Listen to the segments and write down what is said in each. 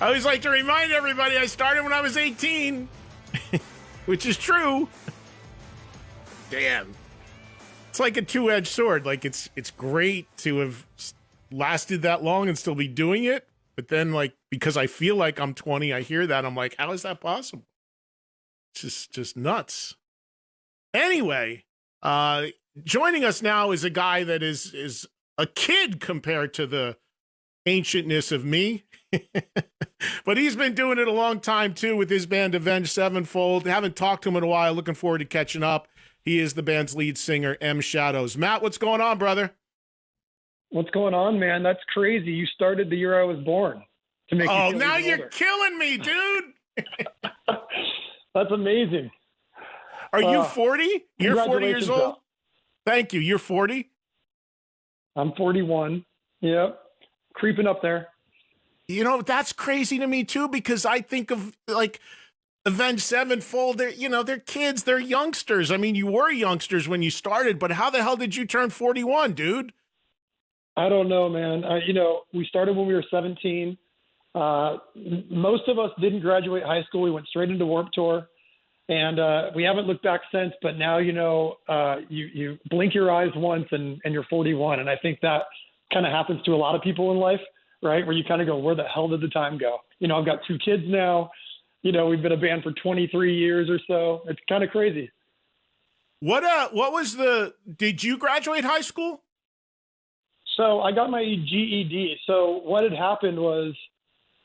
I always like to remind everybody I started when I was 18, which is true. Damn. It's like a two-edged sword. Like it's great to have lasted that long and still be doing it. But then, like, because I feel like I'm 20, I hear that. I'm like, how is that possible? It's just nuts. Anyway, joining us now is a guy that is a kid compared to the ancientness of me. But he's been doing it a long time, too, with his band Avenged Sevenfold. Haven't talked to him in a while. Looking forward to catching up. He is the band's lead singer, M. Shadows. Matt, what's going on, brother? What's going on, man? That's crazy. You started the year I was born. To make oh, you feel now even you're older. killing me, dude. That's amazing. Are you 40? You're 40 years old? Bro. Thank you. You're 40? I'm 41. Yep. Creeping up there. You know, that's crazy to me, too, because I think of, like, Avenged Sevenfold, they're kids, they're youngsters. I mean, you were youngsters when you started, but how the hell did you turn 41, dude? I don't know, man. We started when we were 17. Most of us didn't graduate high school. We went straight into Warped Tour. And we haven't looked back since, but now, you blink your eyes once and you're 41. And I think that kind of happens to a lot of people in life, right? Where you kind of go, where the hell did the time go? I've got 2 kids now. We've been a band for 23 years or so. It's kind of crazy. Did you graduate high school? So I got my GED. So what had happened was,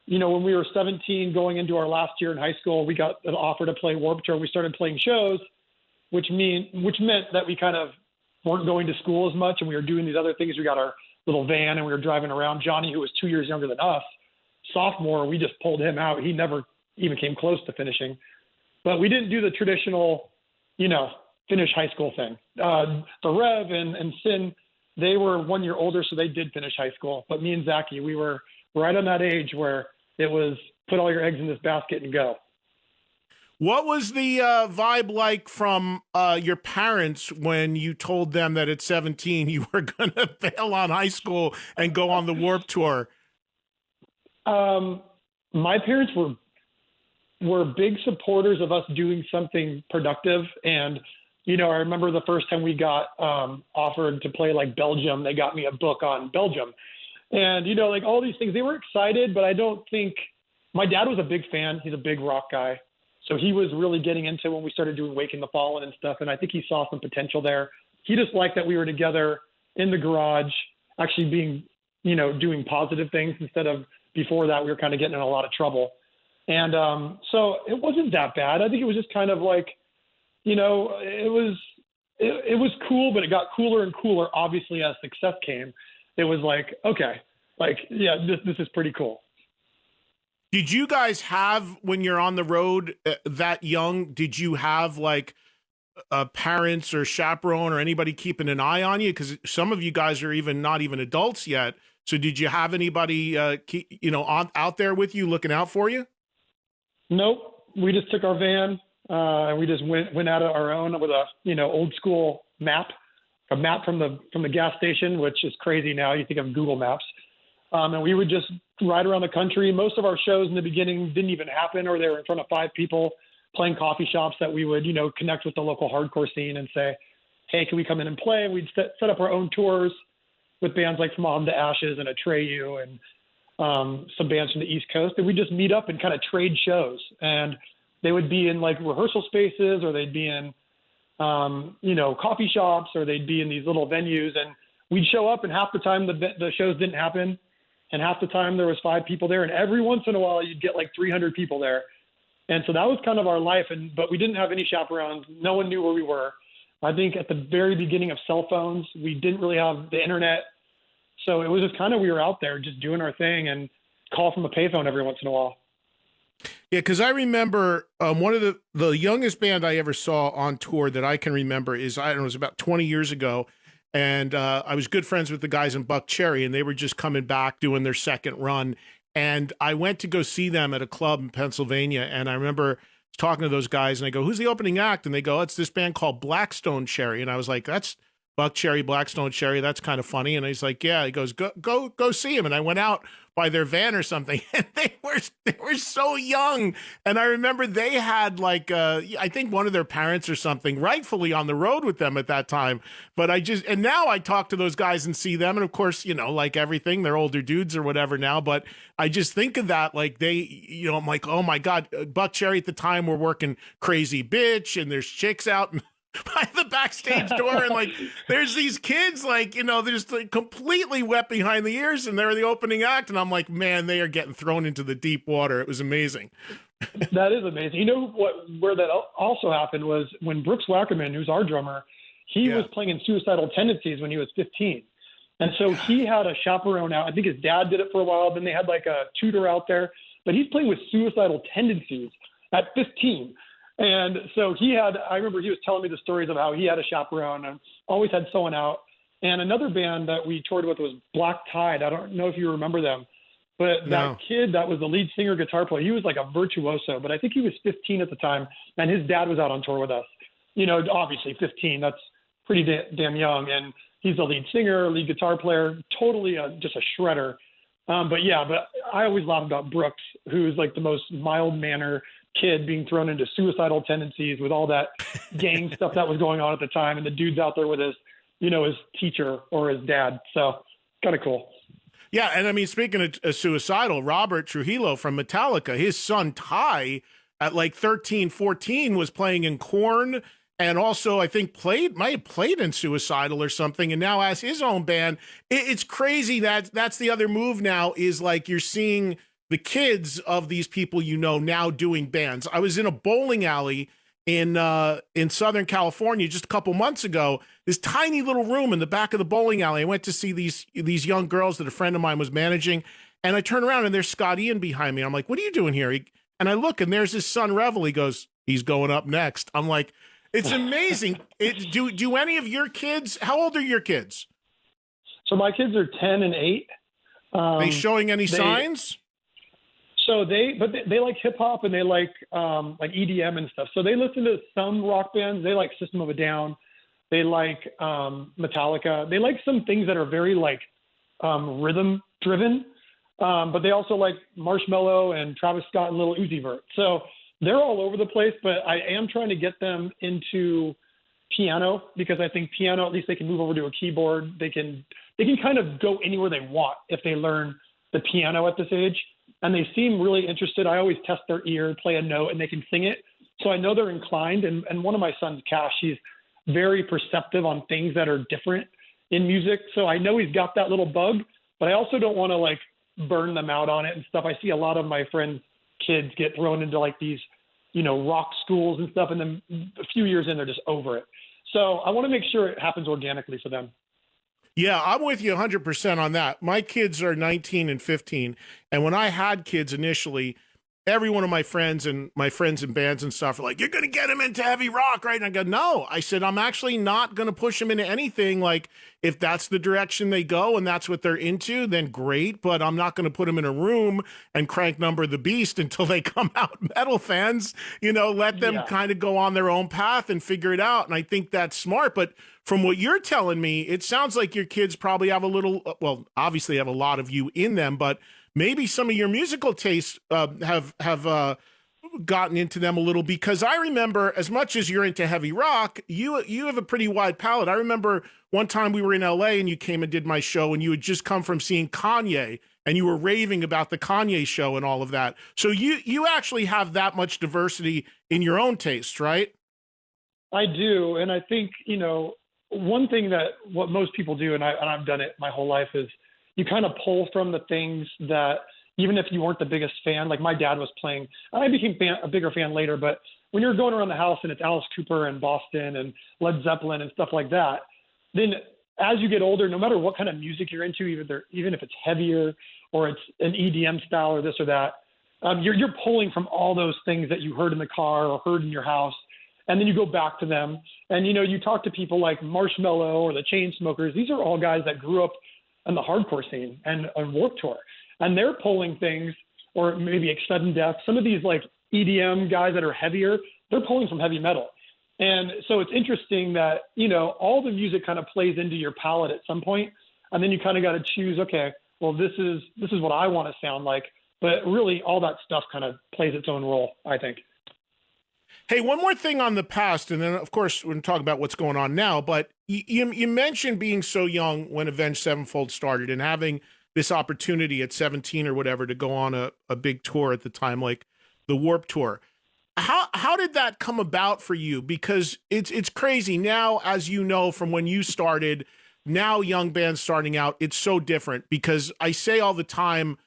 when we were 17 going into our last year in high school, we got an offer to play Warped Tour. We started playing shows, which meant that we kind of weren't going to school as much and we were doing these other things. We got our little van and we were driving around. Johnny, who was 2 years younger than us, sophomore, we just pulled him out. He never even came close to finishing. But we didn't do the traditional, finish high school thing. The Rev and Sin, they were 1 year older, so they did finish high school. But me and Zachy, we were right on that age where it was put all your eggs in this basket and go. What was the vibe like from your parents when you told them that at 17 you were going to bail on high school and go on the Warped Tour? My parents were big supporters of us doing something productive. And, I remember the first time we got offered to play like Belgium, they got me a book on Belgium. And, like all these things, they were excited, but I don't think my dad was a big fan. He's a big rock guy. So he was really getting into when we started doing Wake in the Fallen and stuff. And I think he saw some potential there. He just liked that we were together in the garage, actually being, doing positive things instead of before that, we were kind of getting in a lot of trouble. And so it wasn't that bad. I think it was just kind of like, it was cool, but it got cooler and cooler, obviously, as success came. It was like, okay, this is pretty cool. Did you guys have, when you're on the road that young, did you have like parents or chaperone or anybody keeping an eye on you? Because some of you guys are not even adults yet. So did you have anybody, out there with you looking out for you? Nope. We just took our van and we just went out on our own with a, old school map. A map from the gas station, which is crazy now. You think of Google Maps. And we would just ride around the country. Most of our shows in the beginning didn't even happen, or they were in front of 5 people playing coffee shops that we would, connect with the local hardcore scene and say, hey, can we come in and play? And we'd set up our own tours with bands like From Autumn to Ashes and Atreyu and some bands from the East Coast. And we'd just meet up and kind of trade shows. And they would be in like rehearsal spaces, or they'd be in coffee shops, or they'd be in these little venues, and we'd show up and half the time the shows didn't happen. And half the time there was 5 people there. And every once in a while you'd get like 300 people there. And so that was kind of our life. But we didn't have any chaperones. No one knew where we were. I think at the very beginning of cell phones, we didn't really have the internet. So it was just kind of, we were out there just doing our thing and call from a payphone every once in a while. Yeah, because I remember one of the youngest band I ever saw on tour that I can remember is, it was about 20 years ago. And I was good friends with the guys in Buck Cherry, and they were just coming back doing their second run. And I went to go see them at a club in Pennsylvania. And I remember talking to those guys, and I go, who's the opening act? And they go, it's this band called Blackstone Cherry. And I was like, that's Buck Cherry, Blackstone Cherry. That's kind of funny. And he's like, yeah. He goes, go see him. And I went out by their van or something, and they were so young. And I remember they had like I think one of their parents or something rightfully on the road with them at that time. But and now I talk to those guys and see them, and of course, like everything, they're older dudes or whatever now. But I just think of that, like I'm like, oh my God, Buck Cherry at the time were working Crazy Bitch, and there's chicks out by the backstage door, and like there's these kids like they're just like completely wet behind the ears, and they're the opening act, and I'm like, man, they are getting thrown into the deep water. It was amazing. That is amazing. You know where that also happened was when Brooks Wackerman, who's our drummer, he was playing in Suicidal Tendencies when he was 15, and so he had a chaperone out. I think his dad did it for a while, then they had like a tutor out there, but he's playing with Suicidal Tendencies at 15. And so I remember he was telling me the stories of how he had a chaperone and always had someone out. And another band that we toured with was Black Tide. I don't know if you remember them, but that kid that was the lead singer, guitar player, he was like a virtuoso, but I think he was 15 at the time. And his dad was out on tour with us. Obviously 15, that's pretty damn young. And he's the lead singer, lead guitar player, totally just a shredder. But I always laugh about Brooks, who's like the most mild-mannered kid being thrown into Suicidal Tendencies with all that gang stuff that was going on at the time, and the dude's out there with his teacher or his dad. So kind of cool. Yeah, and I mean, speaking of suicidal, Robert Trujillo from Metallica, his son Ty at like 13, 14 was playing in Korn, and also I think might have played in Suicidal or something, and now has his own band. It's crazy that's the other move now, is like you're seeing the kids of these people now doing bands. I was in a bowling alley in Southern California just a couple months ago. This tiny little room in the back of the bowling alley. I went to see these young girls that a friend of mine was managing, and I turn around and there's Scott Ian behind me. I'm like, what are you doing here? And I look, and there's his son Revel. He goes, he's going up next. I'm like, it's amazing. Do any of your kids? How old are your kids? So my kids are 10 and 8. They showing any signs? So they like hip hop, and they like EDM and stuff. So they listen to some rock bands. They like System of a Down. They like Metallica. They like some things that are very like rhythm driven. But they also like Marshmello and Travis Scott and Lil Uzi Vert. So they're all over the place. But I am trying to get them into piano, because I think piano, at least they can move over to a keyboard. They can kind of go anywhere they want if they learn the piano at this age. And they seem really interested. I always test their ear, play a note, and they can sing it. So I know they're inclined. And one of my sons, Cash, he's very perceptive on things that are different in music. So I know he's got that little bug, but I also don't want to like burn them out on it and stuff. I see a lot of my friends' kids get thrown into like these, rock schools and stuff. And then a few years in, they're just over it. So I want to make sure it happens organically for them. Yeah, I'm with you 100% on that. My kids are 19 and 15. And when I had kids initially, every one of my friends in bands and stuff are like, you're going to get them into heavy rock, right? And I go, no. I said, I'm actually not going to push them into anything. Like, if that's the direction they go and that's what they're into, then great. But I'm not going to put them in a room and crank Number the Beast until they come out metal fans. Let them kind of go on their own path and figure it out. And I think that's smart. But from what you're telling me, it sounds like your kids probably have obviously have a lot of you in them, but maybe some of your musical tastes have gotten into them a little, because I remember, as much as you're into heavy rock, you have a pretty wide palette. I remember one time we were in LA and you came and did my show, and you had just come from seeing Kanye, and you were raving about the Kanye show and all of that. So you actually have that much diversity in your own taste, right? I do. And I think, one thing that what most people do, and I've done it my whole life, is you kind of pull from the things that, even if you weren't the biggest fan, like my dad was playing, I became a bigger fan later, but when you're going around the house and it's Alice Cooper and Boston and Led Zeppelin and stuff like that, then as you get older, no matter what kind of music you're into, even if it's heavier or it's an EDM style or this or that, you're pulling from all those things that you heard in the car or heard in your house. And then you go back to them, and you talk to people like Marshmello or the Chainsmokers. These are all guys that grew up in the hardcore scene and Warped Tour, and they're pulling things, or maybe Sudden Death. Some of these like EDM guys that are heavier, they're pulling from heavy metal. And so it's interesting that, you know, all the music kind of plays into your palette at some point, and then you kind of got to choose, okay, well, this is what I want to sound like. But really all that stuff kind of plays its own role, I think. Hey, one more thing on the past, and then of course we're going to talk about what's going on now. But you mentioned being so young when Avenged Sevenfold started and having this opportunity at 17 or whatever to go on a big tour at the time, like the Warped Tour. How did that come about for you? Because it's crazy now, as you know from when you started. Now young bands starting out, it's so different because I say all the time,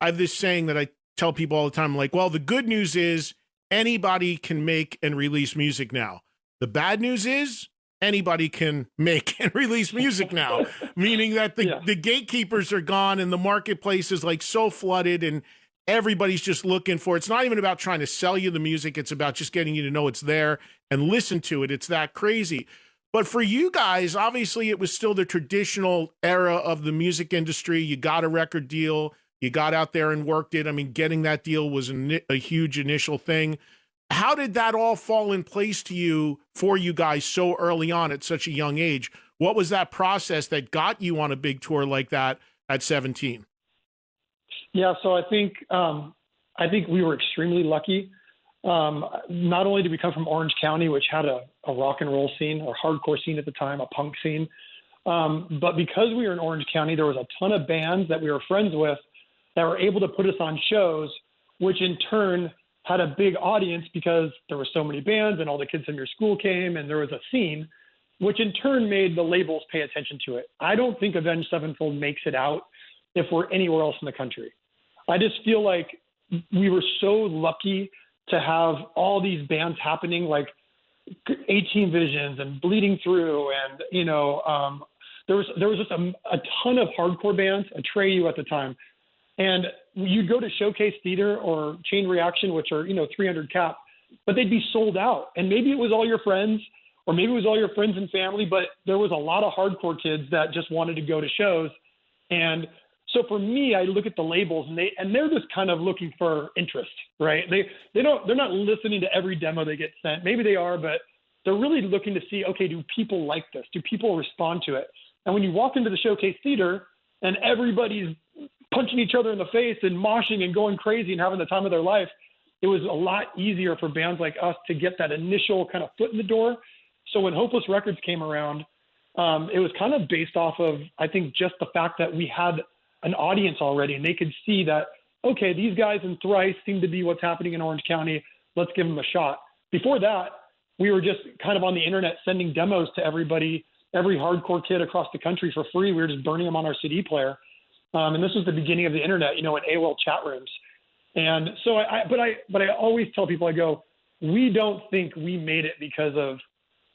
I have this saying that I tell people all the time, like, well, the good news is anybody can make and release music now. The bad news is anybody can make and release music now, meaning that the gatekeepers are gone and the marketplace is like so flooded and everybody's just looking for, it's not even about trying to sell you the music. It's about just getting you to know it's there and listen to it. It's that crazy. But for you guys, obviously it was still the traditional era of the music industry. You got a record deal, you got out there and worked it. I mean, getting that deal was a huge initial thing. How did that all fall in place to you for you guys so early on at such a young age? What was that process that got you on a big tour like that at 17? Yeah, so I think we were extremely lucky. Not only did we come from Orange County, which had a rock and roll scene or hardcore scene at the time, a punk scene, but because we were in Orange County, there was a ton of bands that we were friends with that were able to put us on shows, which in turn had a big audience because there were so many bands and all the kids from your school came and there was a scene, which in turn made the labels pay attention to it. I don't think Avenged Sevenfold makes it out if we're anywhere else in the country. I just feel like we were so lucky to have all these bands happening, like 18 Visions and Bleeding Through, and there was just a ton of hardcore bands, Atreyu at the time, and you'd go to Showcase Theater or Chain Reaction, which are 300 cap, but they'd be sold out. And maybe it was all your friends, or maybe it was all your friends and family, but there was a lot of hardcore kids that just wanted to go to shows. And so for me, I look at the labels and they're just kind of looking for interest, right? They're not listening to every demo they get sent. Maybe they are, but they're really looking to see, okay, do people like this? Do people respond to it? And when you walk into the Showcase Theater and everybody's punching each other in the face and moshing and going crazy and having the time of their life, it was a lot easier for bands like us to get that initial kind of foot in the door. So when Hopeless Records came around, it was kind of based off of, I think, just the fact that we had an audience already and they could see that, okay, these guys in Thrice seem to be what's happening in Orange County. Let's give them a shot. Before that, we were just kind of on the internet sending demos to everybody, every hardcore kid across the country for free. We were just burning them on our CD player. And this was the beginning of the internet, in AOL chat rooms. And so but I always tell people, I go, we don't think we made it because of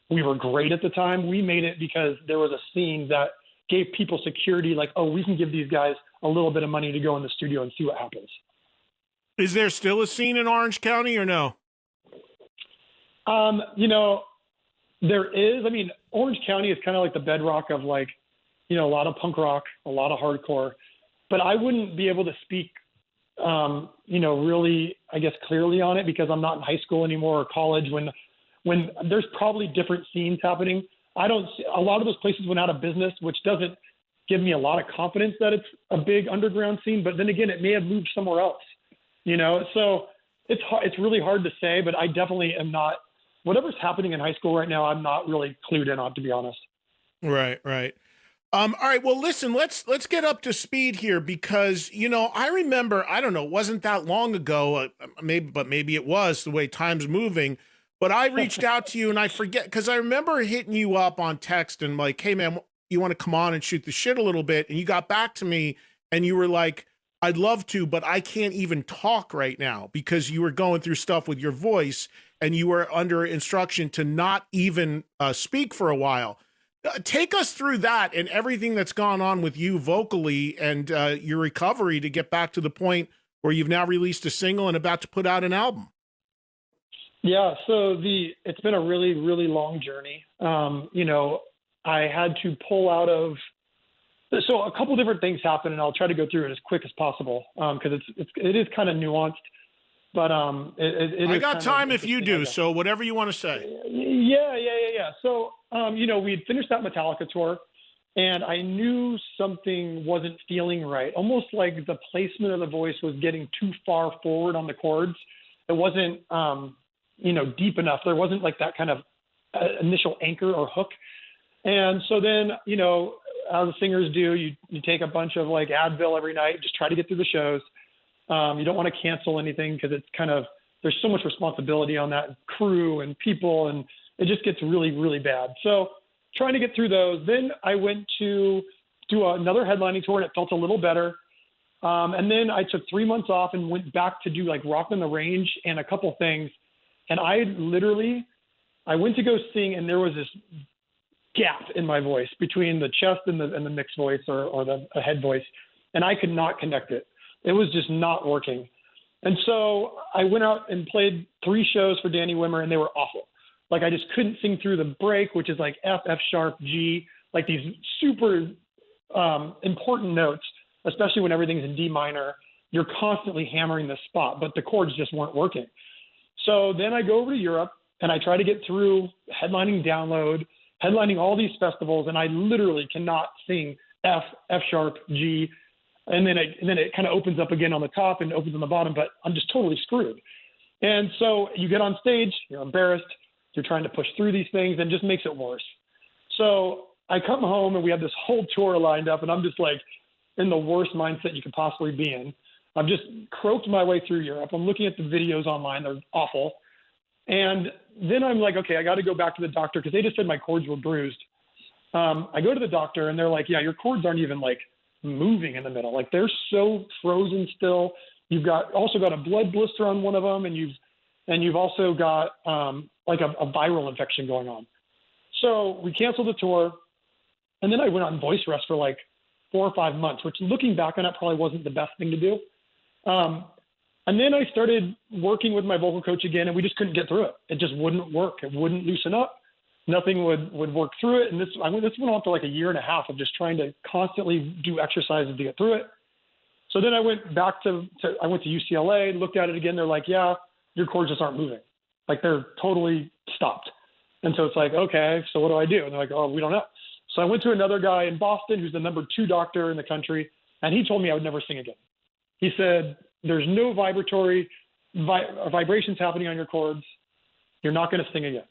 we were great at the time. We made it because there was a scene that gave people security, like, oh, we can give these guys a little bit of money to go in the studio and see what happens. Is there still a scene in Orange County or no? There is. I mean, Orange County is kind of like the bedrock of a lot of punk rock, a lot of hardcore, but I wouldn't be able to speak, really, I guess, clearly on it because I'm not in high school anymore or college when there's probably different scenes happening. I don't see a lot of those places went out of business, which doesn't give me a lot of confidence that it's a big underground scene. But then again, it may have moved somewhere else, so it's really hard to say, but I definitely am not, whatever's happening in high school right now, I'm not really clued in on, to be honest. Right. All right. Well, listen, let's get up to speed here because, I remember, I don't know, it wasn't that long ago, maybe it was the way time's moving. But I reached out to you and I forget because I remember hitting you up on text and like, hey, man, you want to come on and shoot the shit a little bit? And you got back to me and you were like, I'd love to, but I can't even talk right now because you were going through stuff with your voice and you were under instruction to not even speak for a while. Take us through that and everything that's gone on with you vocally and your recovery to get back to the point where you've now released a single and about to put out an album. Yeah, so it's been a really, really long journey. I had to pull out of. So a couple different things happened, and I'll try to go through it as quick as possible because it is kind of nuanced. But I got time if you do. So whatever you want to say. Yeah. So we'd finished that Metallica tour, and I knew something wasn't feeling right. Almost like the placement of the voice was getting too far forward on the chords. It wasn't deep enough. There wasn't like that kind of initial anchor or hook. And so then, as the singers do, you take a bunch of like Advil every night, just try to get through the shows. You don't want to cancel anything because it's there's so much responsibility on that crew and people, and it just gets really, really bad. So trying to get through those. Then I went to do another headlining tour, and it felt a little better. And then I took 3 months off and went back to do like Rock on the Range and a couple things. And I went to go sing, and there was this gap in my voice between the chest and the mixed voice or the head voice, and I could not connect it. It was just not working. And so I went out and played 3 shows for Danny Wimmer, and they were awful. Like I just couldn't sing through the break, which is like F, F sharp, G, like these super important notes, especially when everything's in D minor. You're constantly hammering the spot, but the chords just weren't working. So then I go over to Europe, and I try to get through headlining Download, headlining all these festivals, and I literally cannot sing F, F sharp, G, and then it kind of opens up again on the top and opens on the bottom, but I'm just totally screwed. And so you get on stage, you're embarrassed, you're trying to push through these things, and it just makes it worse. So I come home, and we have this whole tour lined up, and I'm just like in the worst mindset you could possibly be in. I've just croaked my way through Europe. I'm looking at the videos online. They're awful. And then I'm like, okay, I got to go back to the doctor because they just said my cords were bruised. I go to the doctor, and they're like, yeah, your cords aren't even like moving in the middle. Like they're so frozen still. You've also got a blood blister on one of them, and you've also got like a viral infection going on. So we canceled the tour, and then I went on voice rest for like 4 or 5 months, which looking back on it probably wasn't the best thing to do. And then I started working with my vocal coach again, and we just couldn't get through it. It just wouldn't work. It wouldn't loosen up. Nothing would work through it. And this went on for like a year and a half of just trying to constantly do exercises to get through it. So then I went back I went to UCLA, looked at it again. They're like, yeah, your cords just aren't moving. Like they're totally stopped. And so it's like, okay, so what do I do? And they're like, oh, we don't know. So I went to another guy in Boston who's the number 2 doctor in the country, and he told me I would never sing again. He said, there's no vibrations happening on your cords. You're not going to sing again.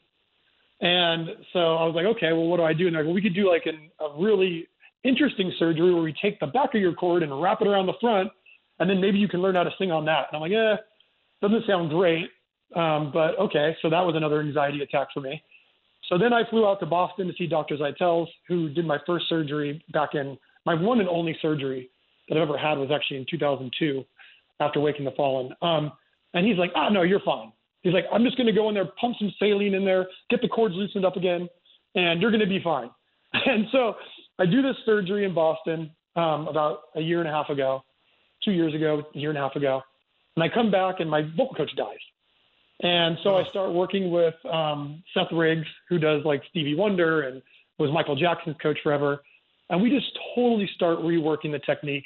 And so I was like, okay, well, what do I do? And they're like, well, we could do like a really interesting surgery where we take the back of your cord and wrap it around the front, and then maybe you can learn how to sing on that. And I'm like, doesn't sound great, but okay. So that was another anxiety attack for me. So then I flew out to Boston to see Dr. Zeitels, who did my first surgery my one and only surgery that I've ever had was actually in 2002 after Waking the Fallen. And he's like, no, you're fine. He's like, I'm just going to go in there, pump some saline in there, get the cords loosened up again, and you're going to be fine. And so I do this surgery in Boston about a year and a half ago, 2 years ago, a year and a half ago. And I come back, and my vocal coach dies. And so I start working with Seth Riggs, who does like Stevie Wonder and was Michael Jackson's coach forever. And we just totally start reworking the technique,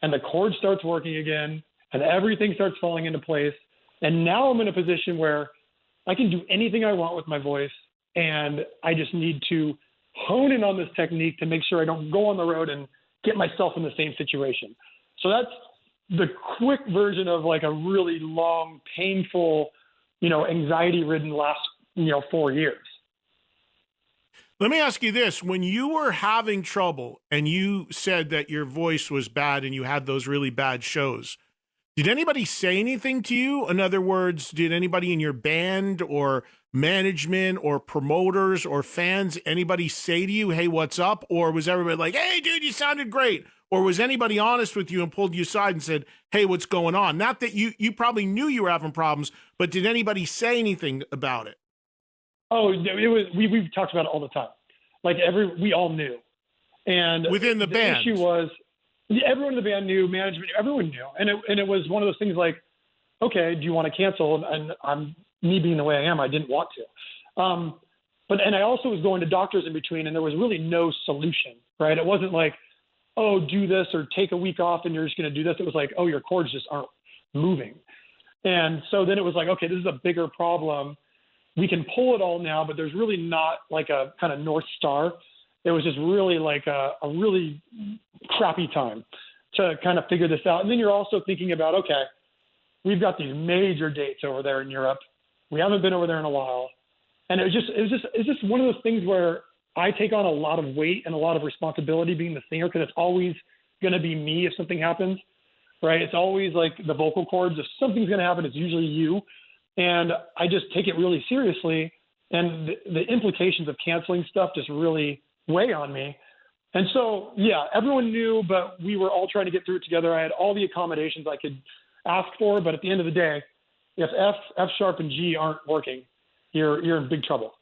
and the chord starts working again, and everything starts falling into place. And now I'm in a position where I can do anything I want with my voice, and I just need to hone in on this technique to make sure I don't go on the road and get myself in the same situation. So that's the quick version of like a really long, painful, anxiety-ridden last, 4 years. Let me ask you this. When you were having trouble and you said that your voice was bad and you had those really bad shows, did anybody say anything to you? In other words, did anybody in your band or management or promoters or fans, anybody say to you, hey, what's up? Or was everybody like, hey, dude, you sounded great? Or was anybody honest with you and pulled you aside and said, hey, what's going on? Not that you probably knew you were having problems, but did anybody say anything about it? Oh, it was. We've talked about it all the time. Like we all knew, and within the band, issue was everyone in the band knew, management, everyone knew, and it was one of those things like, okay, do you want to cancel? And I'm me being the way I am, I didn't want to, but I also was going to doctors in between, and there was really no solution, right? It wasn't like, oh, do this or take a week off and you're just going to do this. It was like, oh, your cords just aren't moving. And so then it was like, okay, this is a bigger problem. We can pull it all now, but there's really not like a kind of North Star. It was just really like a really crappy time to kind of figure this out. And then you're also thinking about, okay, we've got these major dates over there in Europe. We haven't been over there in a while. And it was just one of those things where I take on a lot of weight and a lot of responsibility being the singer, because it's always going to be me if something happens, right? It's always like the vocal cords. If something's going to happen, it's usually you. And I just take it really seriously. And the implications of canceling stuff just really weigh on me. And so, yeah, everyone knew, but we were all trying to get through it together. I had all the accommodations I could ask for, but at the end of the day, if F sharp, and G aren't working, you're in big trouble.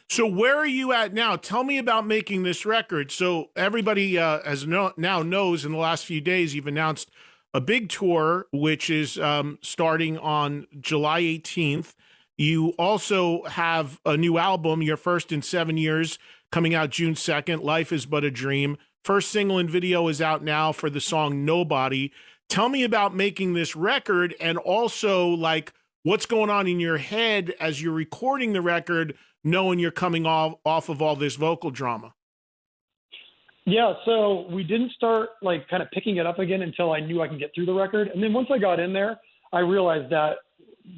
So where are you at now? Tell me about making this record. So everybody now knows in the last few days you've announced a big tour, which is starting on July 18th. You also have a new album, your first in 7 years, coming out June 2nd, Life is But a Dream. First single and video is out now for the song Nobody. Tell me about making this record, and also like what's going on in your head as you're recording the record, knowing you're coming off of all this vocal drama. Yeah, so we didn't start like kind of picking it up again until I knew I could get through the record. And then once I got in there, I realized that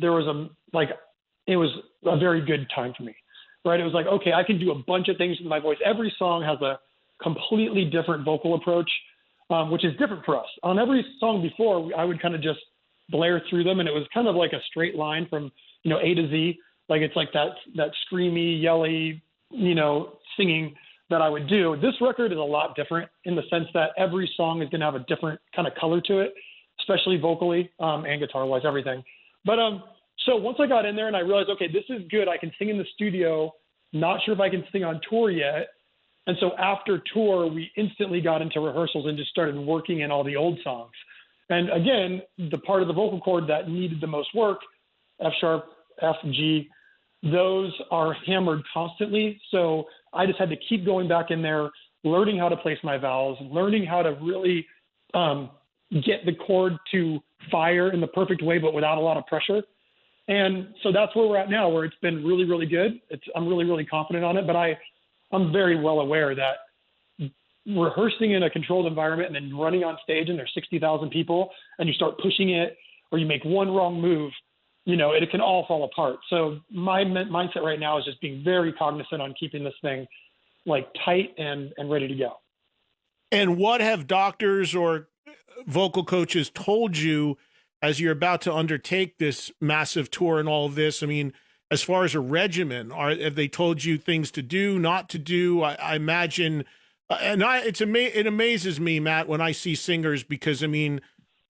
there was it was a very good time for me, right? It was like, okay, I can do a bunch of things with my voice. Every song has a completely different vocal approach, which is different for us. On every song before, I would kind of just blare through them, and it was kind of like a straight line from, A to Z. Like it's like that screamy, yelly, singing that I would do. This record is a lot different in the sense that every song is going to have a different kind of color to it, especially vocally and guitar-wise, everything. But so once I got in there and I realized, okay, this is good. I can sing in the studio. Not sure if I can sing on tour yet. And so after tour, we instantly got into rehearsals and just started working in all the old songs. And again, the part of the vocal cord that needed the most work, F sharp, F, G, those are hammered constantly. So I just had to keep going back in there, learning how to place my vowels, learning how to really get the chord to fire in the perfect way, but without a lot of pressure. And so that's where we're at now, where it's been really, really good. I'm really, really confident on it, but I'm very well aware that rehearsing in a controlled environment and then running on stage and there's 60,000 people and you start pushing it or you make one wrong move, it can all fall apart. So my mindset right now is just being very cognizant on keeping this thing like tight and ready to go. And what have doctors or vocal coaches told you as you're about to undertake this massive tour and all of this? I mean, as far as a regimen, have they told you things to do, not to do? I imagine, it amazes me, Matt, when I see singers, because I mean,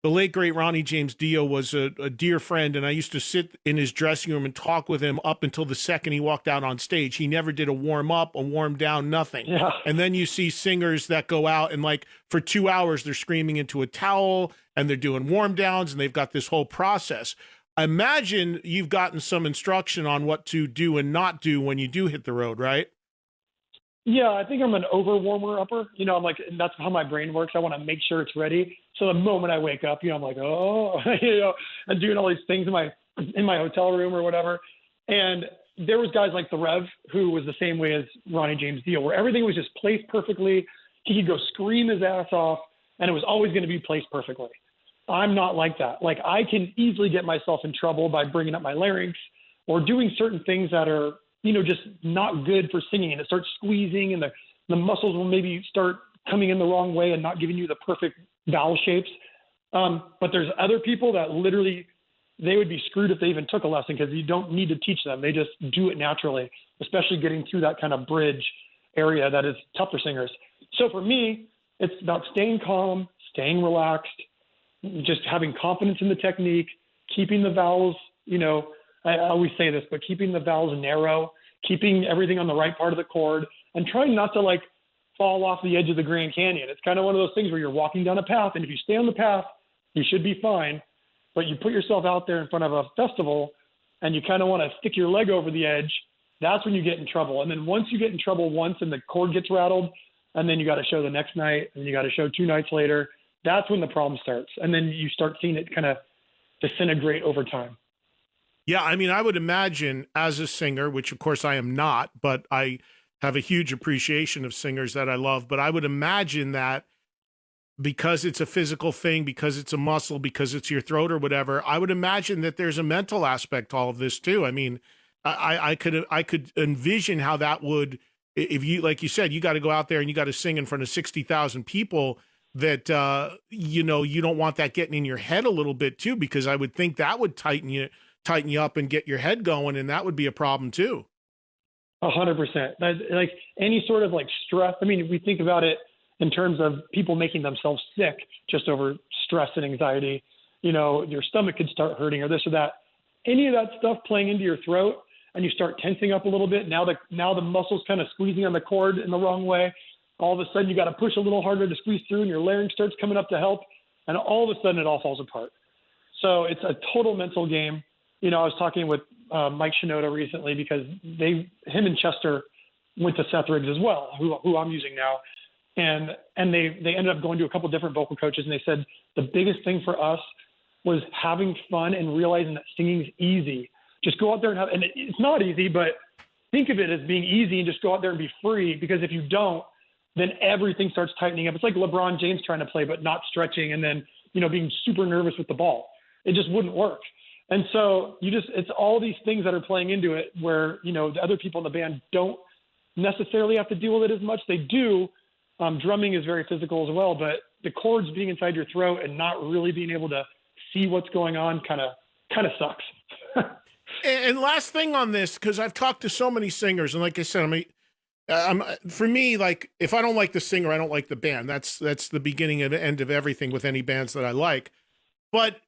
the late great Ronnie James Dio was a dear friend, and I used to sit in his dressing room and talk with him up until the second he walked out on stage. He never did a warm up, a warm down, nothing. Yeah. And then you see singers that go out and like for 2 hours they're screaming into a towel and they're doing warm downs and they've got this whole process. I imagine you've gotten some instruction on what to do and not do when you do hit the road, right? Yeah, I think I'm an over warmer upper. I'm like, that's how my brain works. I want to make sure it's ready. So the moment I wake up, I'm like, oh, and doing all these things in my hotel room or whatever. And there was guys like the Rev who was the same way as Ronnie James Dio, where everything was just placed perfectly. He could go scream his ass off, and it was always going to be placed perfectly. I'm not like that. Like I can easily get myself in trouble by bringing up my larynx or doing certain things that are, just not good for singing, and it starts squeezing and the muscles will maybe start coming in the wrong way and not giving you the perfect vowel shapes. But there's other people that literally, they would be screwed if they even took a lesson because you don't need to teach them. They just do it naturally, especially getting through that kind of bridge area that is tough for singers. So for me, it's about staying calm, staying relaxed, just having confidence in the technique, keeping the vowels, I always say this, but keeping the vowels narrow, keeping everything on the right part of the chord, and trying not to like fall off the edge of the Grand Canyon. It's kind of one of those things where you're walking down a path, and if you stay on the path, you should be fine. But you put yourself out there in front of a festival, and you kind of want to stick your leg over the edge. That's when you get in trouble. And then once you get in trouble once, and the chord gets rattled, and then you got to show the next night, and you got to show 2 nights later. That's when the problem starts, and then you start seeing it kind of disintegrate over time. Yeah, I mean, I would imagine as a singer, which of course I am not, but I have a huge appreciation of singers that I love, but I would imagine that because it's a physical thing, because it's a muscle, because it's your throat or whatever, I would imagine that there's a mental aspect to all of this too. I mean, I could envision how that would, if you, like you said, you got to go out there and you got to sing in front of 60,000 people that, you know, you don't want that getting in your head a little bit too, because I would think that would tighten you up and get your head going. And that would be a problem too. 100%. Like any sort of like stress. I mean, if we think about it in terms of people making themselves sick just over stress and anxiety, you know, your stomach could start hurting or this or that. Any of that stuff playing into your throat and you start tensing up a little bit. Now the muscle's kind of squeezing on the cord in the wrong way. All of a sudden you got to push a little harder to squeeze through and your larynx starts coming up to help. And all of a sudden it all falls apart. So it's a total mental game. You know, I was talking with Mike Shinoda recently because him and Chester went to Seth Riggs as well, who I'm using now. And they ended up going to a couple different vocal coaches, and they said the biggest thing for us was having fun and realizing that singing's easy. Just go out there and it's not easy, but think of it as being easy and just go out there and be free, because if you don't, then everything starts tightening up. It's like LeBron James trying to play but not stretching and then, you know, being super nervous with the ball. It just wouldn't work. And so it's all these things that are playing into it where, you know, the other people in the band don't necessarily have to deal with it as much. They do. Drumming is very physical as well, but the chords being inside your throat and not really being able to see what's going on kind of sucks. And last thing on this, because I've talked to so many singers, and like I said, for me, like if I don't like the singer, I don't like the band. That's the beginning and end of everything with any bands that I like. But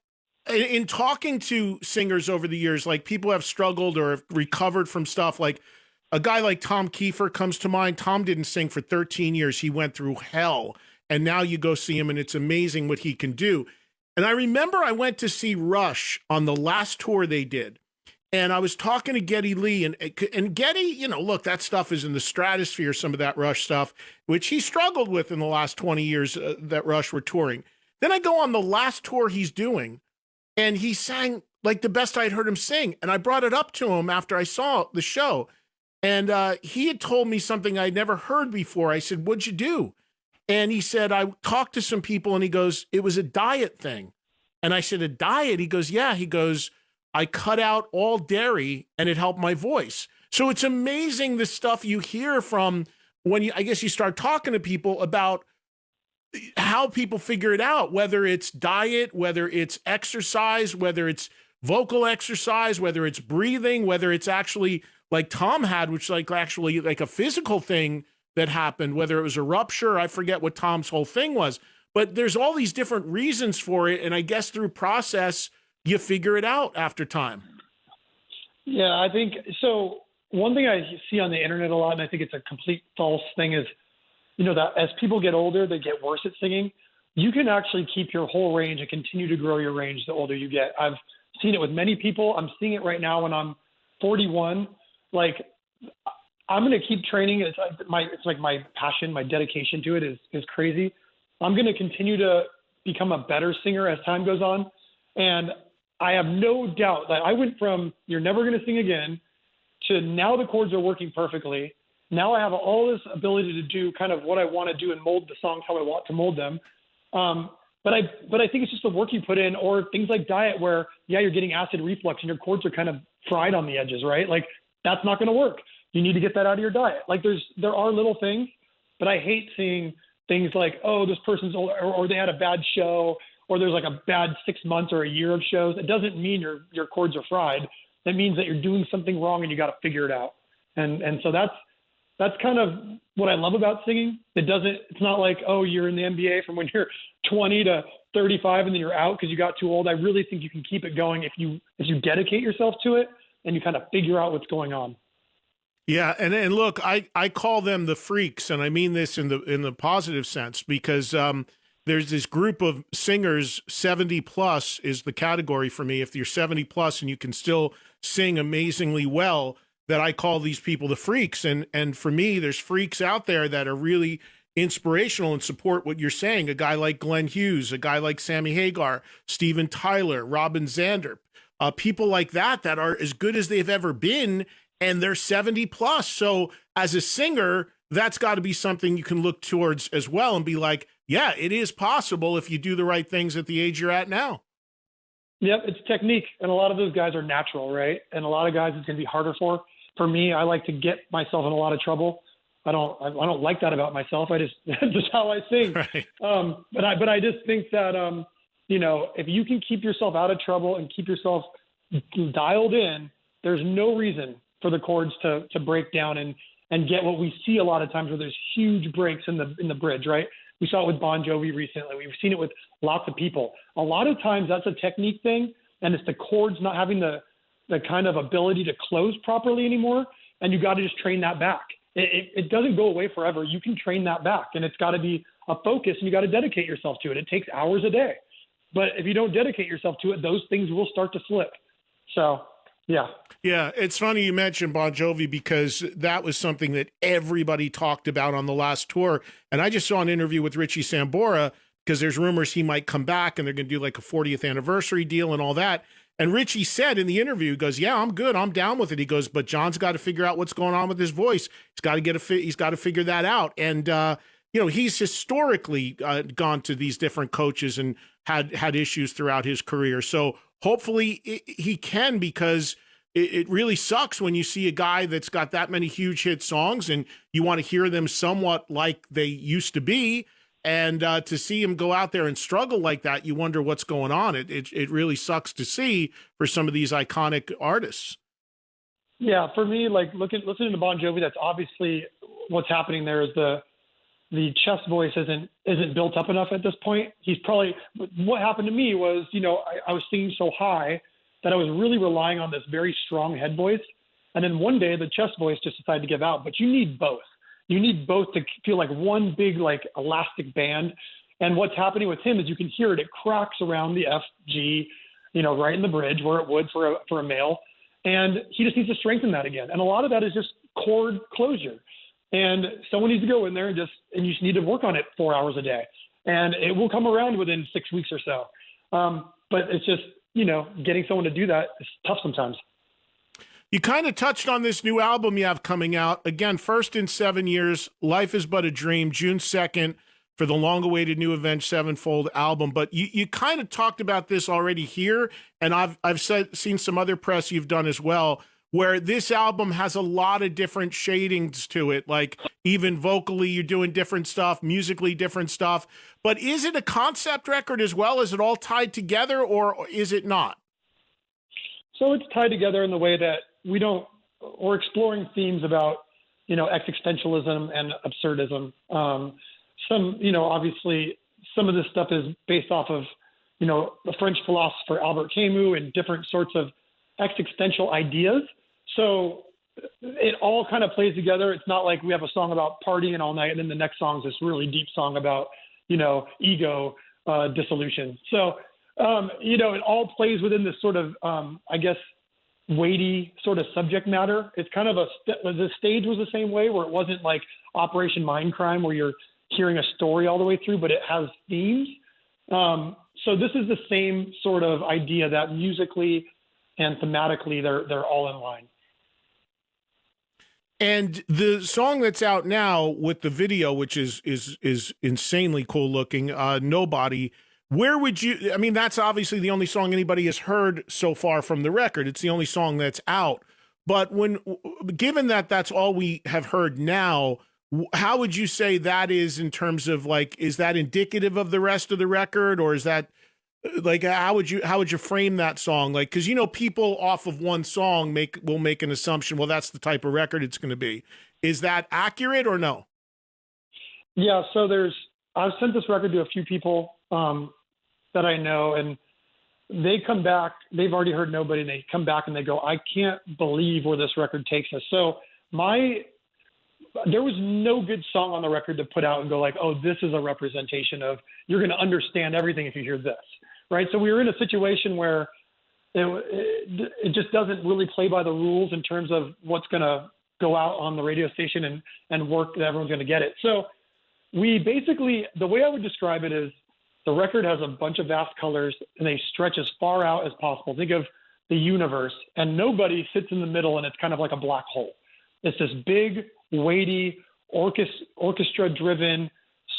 in talking to singers over the years, like people have struggled or have recovered from stuff, like a guy like Tom Kiefer comes to mind. Tom didn't sing for 13 years. He went through hell. And now you go see him and it's amazing what he can do. And I remember I went to see Rush on the last tour they did. And I was talking to Geddy Lee, and Geddy, you know, look, that stuff is in the stratosphere, some of that Rush stuff, which he struggled with in the last 20 years that Rush were touring. Then I go on the last tour he's doing, and he sang like the best I'd heard him sing. And I brought it up to him after I saw the show. And he had told me something I'd never heard before. I said, "What'd you do?" And he said, "I talked to some people," and he goes, "It was a diet thing." And I said, "A diet?" He goes, "Yeah." He goes, "I cut out all dairy and it helped my voice." So it's amazing the stuff you hear from when I guess you start talking to people about how people figure it out, whether it's diet, whether it's exercise, whether it's vocal exercise, whether it's breathing, whether it's actually like Tom had, which like actually like a physical thing that happened, whether it was a rupture, I forget what Tom's whole thing was, but there's all these different reasons for it. And I guess through process, you figure it out after time. Yeah, I think so. One thing I see on the internet a lot, and I think it's a complete false thing, is, you know, that as people get older, they get worse at singing. You can actually keep your whole range and continue to grow your range the older you get. I've seen it with many people. I'm seeing it right now when I'm 41. Like, I'm going to keep training. It's like my passion, my dedication to it is crazy. I'm going to continue to become a better singer as time goes on. And I have no doubt that I went from "you're never going to sing again" to now the chords are working perfectly. Now I have all this ability to do kind of what I want to do and mold the songs how I want to mold them. But I think it's just the work you put in, or things like diet where, yeah, you're getting acid reflux and your chords are kind of fried on the edges, right? Like, that's not going to work. You need to get that out of your diet. Like there are little things, but I hate seeing things like, oh, this person's old, or they had a bad show, or there's like a bad 6 months or a year of shows. It doesn't mean your chords are fried. That means that you're doing something wrong and you got to figure it out. And so that's kind of what I love about singing. It's not like, oh, you're in the NBA from when you're 20 to 35 and then you're out because you got too old. I really think you can keep it going if you dedicate yourself to it and you kind of figure out what's going on. Yeah, and look, I call them the freaks, and I mean this in the positive sense, because there's this group of singers, 70 plus is the category for me. If you're 70 plus and you can still sing amazingly well, that I call these people the freaks. And for me, there's freaks out there that are really inspirational and support what you're saying. A guy like Glenn Hughes, a guy like Sammy Hagar, Steven Tyler, Robin Zander, people like that that are as good as they've ever been, and they're 70 plus. So as a singer, that's got to be something you can look towards as well and be like, yeah, it is possible if you do the right things at the age you're at now. Yep, it's technique, and a lot of those guys are natural, right? And a lot of guys it's going to be harder for. For me, I like to get myself in a lot of trouble. I don't like that about myself. That's just how I sing. Right. But I just think that if you can keep yourself out of trouble and keep yourself dialed in, there's no reason for the chords to break down and get what we see a lot of times where there's huge breaks in the bridge, right? We saw it with Bon Jovi recently. We've seen it with lots of people. A lot of times that's a technique thing, and it's the chords not having the kind of ability to close properly anymore, and you got to just train that back. It doesn't go away forever. You can train that back, and it's got to be a focus, and you got to dedicate yourself to it. It takes hours a day. But if you don't dedicate yourself to it, those things will start to slip. So, yeah. Yeah, it's funny you mentioned Bon Jovi because that was something that everybody talked about on the last tour. And I just saw an interview with Richie Sambora because there's rumors he might come back and they're going to do like a 40th anniversary deal and all that. And Richie said in the interview, he goes, yeah, I'm good. I'm down with it. He goes, but John's got to figure out what's going on with his voice. He's got to figure that out. And, he's historically gone to these different coaches and had issues throughout his career. So hopefully he can, because it really sucks when you see a guy that's got that many huge hit songs and you want to hear them somewhat like they used to be. And to see him go out there and struggle like that, you wonder what's going on. It really sucks to see for some of these iconic artists. Yeah, for me, like listening to Bon Jovi, that's obviously what's happening there is the chest voice isn't built up enough at this point. What happened to me was, I was singing so high that I was really relying on this very strong head voice. And then one day the chest voice just decided to give out, but you need both. You need both to feel like one big, like elastic band. And what's happening with him is you can hear it. It cracks around the F, G, right in the bridge where it would for a male. And he just needs to strengthen that again. And a lot of that is just chord closure. And someone needs to go in there and you just need to work on it 4 hours a day. And it will come around within 6 weeks or so. But it's just, getting someone to do that is tough sometimes. You kind of touched on this new album you have coming out. Again, first in 7 years, Life is But a Dream, June 2nd, for the long-awaited new Avenged Sevenfold album. But you kind of talked about this already here, and I've seen some other press you've done as well, where this album has a lot of different shadings to it. Like even vocally, you're doing different stuff, musically different stuff. But is it a concept record as well? Is it all tied together, or is it not? So it's tied together in the way that we're exploring themes about, existentialism and absurdism. Obviously some of this stuff is based off of, the French philosopher Albert Camus and different sorts of existential ideas. So it all kind of plays together. It's not like we have a song about partying all night and then the next song is this really deep song about, ego dissolution. So, it all plays within this sort of, weighty sort of subject matter. It's kind of the stage was the same way, where it wasn't like Operation Mindcrime where you're hearing a story all the way through, but it has themes. So this is the same sort of idea that musically and thematically they're all in line. And the song that's out now with the video, which is insanely cool looking, Nobody. Where would you, that's obviously the only song anybody has heard so far from the record. It's the only song that's out. But given that that's all we have heard now, how would you say that is in terms of is that indicative of the rest of the record, or is that how would you frame that song? Cause people off of one song will make an assumption, well, that's the type of record it's going to be. Is that accurate or no? Yeah. So I've sent this record to a few people, that I know, and they come back, they've already heard Nobody, and they come back and they go, I can't believe where this record takes us. So there was no good song on the record to put out and go oh, this is a representation of, you're going to understand everything if you hear this, right? So we were in a situation where it just doesn't really play by the rules in terms of what's going to go out on the radio station and work that everyone's going to get it. So we basically, the way I would describe it is the record has a bunch of vast colors and they stretch as far out as possible. Think of the universe, and nobody sits in the middle, and it's kind of like a black hole. It's this big, weighty, orchestra-driven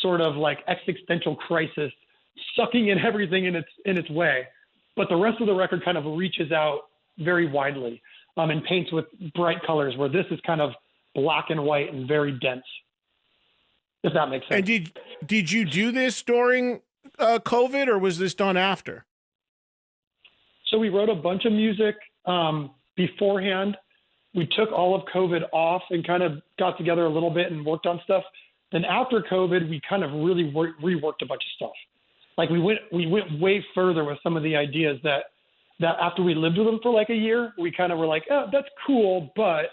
sort of like existential crisis, sucking in everything in its way. But the rest of the record kind of reaches out very widely and paints with bright colors, where this is kind of black and white and very dense, if that makes sense. And did you do this during COVID, or was this done after? So we wrote a bunch of music beforehand. We took all of COVID off and kind of got together a little bit and worked on stuff. Then after COVID, we kind of really reworked a bunch of stuff. Like we went way further with some of the ideas that after we lived with them for like a year, we kind of were like, oh, that's cool, but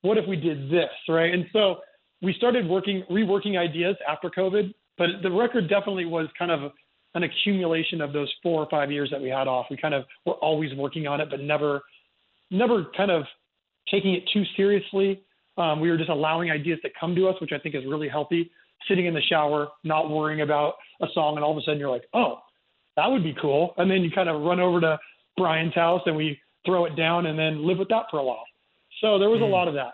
what if we did this, right? And so we started reworking ideas after COVID, but the record definitely was kind of an accumulation of those 4 or 5 years that we had off. We kind of were always working on it, but never kind of taking it too seriously. We were just allowing ideas to come to us, which I think is really healthy. Sitting in the shower, not worrying about a song, and all of a sudden you're like, oh, that would be cool. And then you kind of run over to Brian's house and we throw it down and then live with that for a while. So there was a lot of that.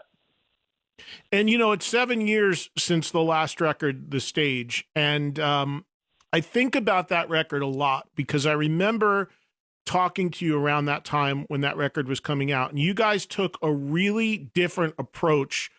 And, it's 7 years since the last record, The Stage. And I think about that record a lot because I remember talking to you around that time when that record was coming out. And you guys took a really different approach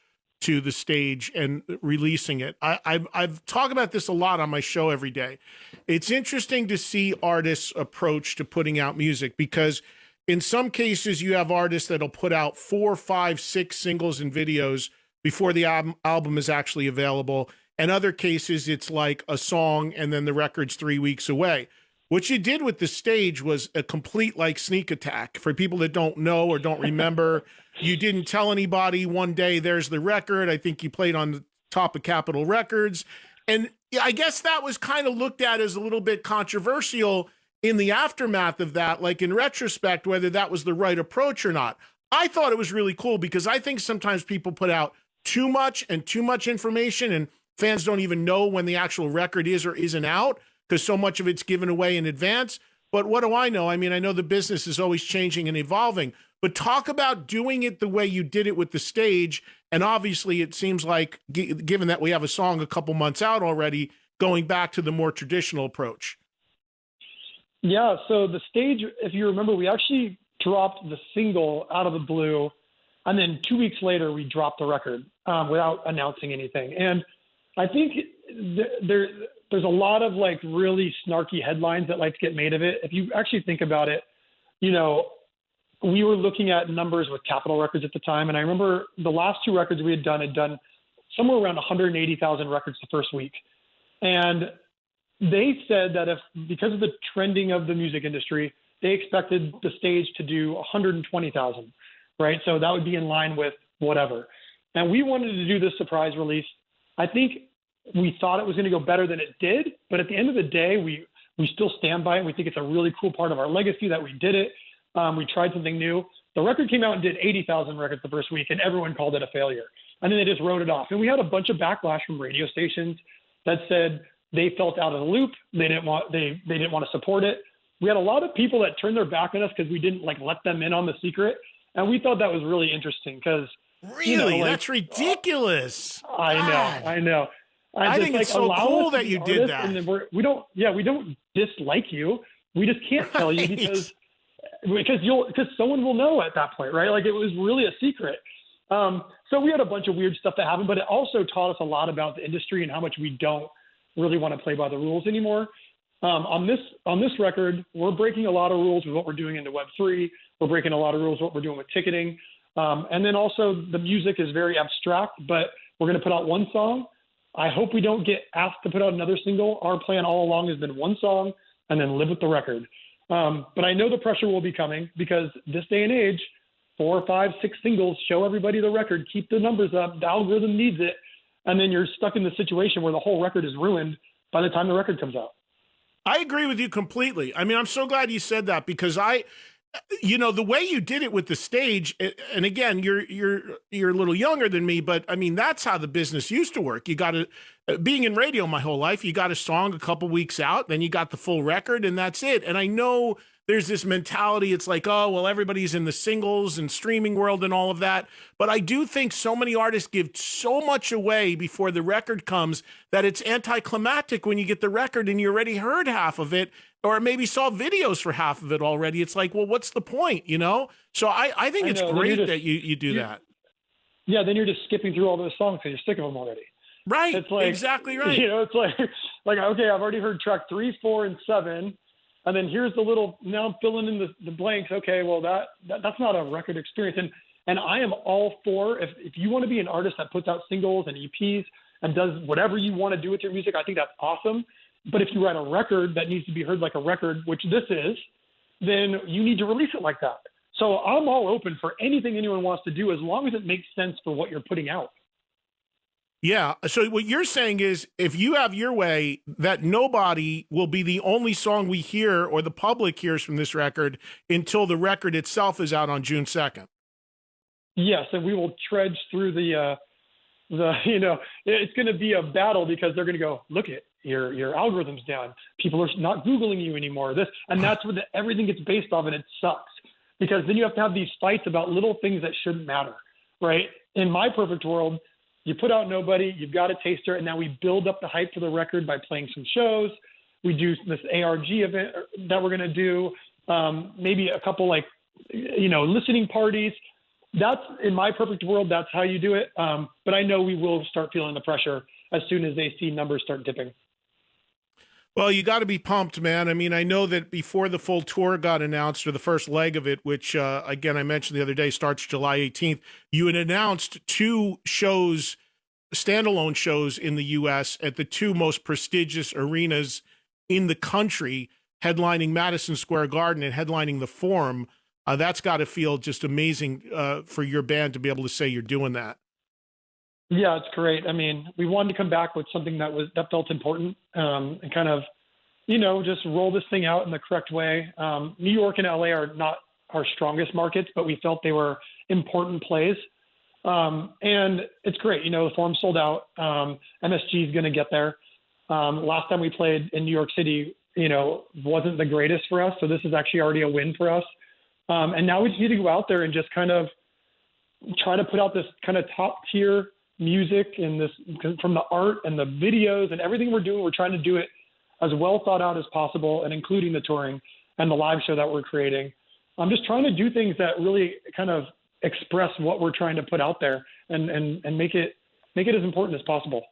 to The Stage and releasing it. I've talked about this a lot on my show every day. It's interesting to see artists' approach to putting out music because in some cases you have artists that'll put out 4, 5, 6 singles and videos before the album is actually available. And other cases, it's like a song and then the record's 3 weeks away. What you did with The Stage was a complete like sneak attack. For people that don't know or don't remember, you didn't tell anybody. One day, there's the record. I think you played on the top of Capitol Records. And I guess that was kind of looked at as a little bit controversial in the aftermath of that, like in retrospect, whether that was the right approach or not. I thought it was really cool because I think sometimes people put out too much information and fans don't even know when the actual record is or isn't out because so much of it's given away in advance. But what do I know? I mean, I know the business is always changing and evolving, but talk about doing it the way you did it with The Stage. And obviously it seems like, given that we have a song a couple months out already, going back to the more traditional approach. Yeah. So The Stage, if you remember, we actually dropped the single out of the blue. And then 2 weeks later, we dropped the record without announcing anything. And I think there's a lot of like really snarky headlines that like to get made of it. If you actually think about it, we were looking at numbers with Capitol Records at the time. And I remember the last 2 records we had done somewhere around 180,000 records the first week. And they said that because of the trending of the music industry, they expected The Stage to do 120,000, right? So that would be in line with whatever. And we wanted to do this surprise release. I think we thought it was going to go better than it did, but at the end of the day, we still stand by it. We think it's a really cool part of our legacy that we did it. We tried something new. The record came out and did 80,000 records the first week, and everyone called it a failure. And then they just wrote it off. And we had a bunch of backlash from radio stations that said they felt out of the loop. They didn't want to support it. We had a lot of people that turned their back on us because we didn't like let them in on the secret. And we thought that was really interesting because really, that's ridiculous. I know. I think it's so cool that you did that. And we don't dislike you. We just can't tell you because someone will know at that point, right? Like it was really a secret. So we had a bunch of weird stuff that happened, but it also taught us a lot about the industry and how much we don't really want to play by the rules anymore. On this record, we're breaking a lot of rules with what we're doing into Web3. We're breaking a lot of rules what we're doing with ticketing. And then also the music is very abstract, but we're going to put out one song. I hope we don't get asked to put out another single. Our plan all along has been one song and then live with the record. But I know the pressure will be coming because this day and age, 4, 5, 6 singles, show everybody the record, keep the numbers up, the algorithm needs it. And then you're stuck in the situation where the whole record is ruined by the time the record comes out. I agree with you completely. I mean, I'm so glad you said that because You know, the way you did it with the stage, and again, you're a little younger than me, but I mean, that's how the business used to work. You got to, being in radio my whole life, you got a song a couple weeks out, then you got the full record, and that's it. And I know there's this mentality, it's like, oh, well, everybody's in the singles and streaming world and all of that. But I do think so many artists give so much away before the record comes that it's anticlimactic when you get the record and you already heard half of it, or maybe saw videos for half of it already. It's like, well, what's the point, you know? So I think it's great that you do that. Yeah, then you're just skipping through all those songs because you're sick of them already. Right. It's like, exactly right. You know, it's like okay, I've already heard track 3, 4, and 7, and then here's the little, now I'm filling in the blanks. Okay, well that's not a record experience, and I am all for, if you want to be an artist that puts out singles and EPs and does whatever you want to do with your music, I think that's awesome. But if you write a record that needs to be heard like a record, which this is, then you need to release it like that. So I'm all open for anything anyone wants to do as long as it makes sense for what you're putting out. Yeah. So what you're saying is if you have your way, that Nobody will be the only song we hear or the public hears from this record until the record itself is out on June 2nd. Yes, and we will trudge through the you know, it's going to be a battle because they're going to go, look at your algorithm's down. People are not Googling you anymore. And that's what everything gets based off, and it sucks because then you have to have these fights about little things that shouldn't matter, right? In my perfect world, you put out Nobody, you've got a taster, and now we build up the hype for the record by playing some shows. We do this ARG event that we're going to do, maybe a couple listening parties. That's in my perfect world. That's how you do it. But I know we will start feeling the pressure as soon as they see numbers start dipping. Well, you got to be pumped, man. I mean, I know that before the full tour got announced, or the first leg of it, which, again, I mentioned the other day, starts July 18th, you had announced 2 shows, standalone shows in the U.S. at the 2 most prestigious arenas in the country, headlining Madison Square Garden and headlining the Forum. That's got to feel just amazing for your band to be able to say you're doing that. Yeah, it's great. I mean, we wanted to come back with something that felt important, and kind of, just roll this thing out in the correct way. New York and LA are not our strongest markets, but we felt they were important plays. And it's great. The Forum sold out. MSG is going to get there. Last time we played in New York City, wasn't the greatest for us. So this is actually already a win for us. And now we just need to go out there and just kind of try to put out this kind of top tier music and this from the art and the videos and everything we're doing. We're trying to do it as well thought out as possible, and including the touring and the live show that we're creating. I'm just trying to do things that really kind of express what we're trying to put out there and make it as important as possible.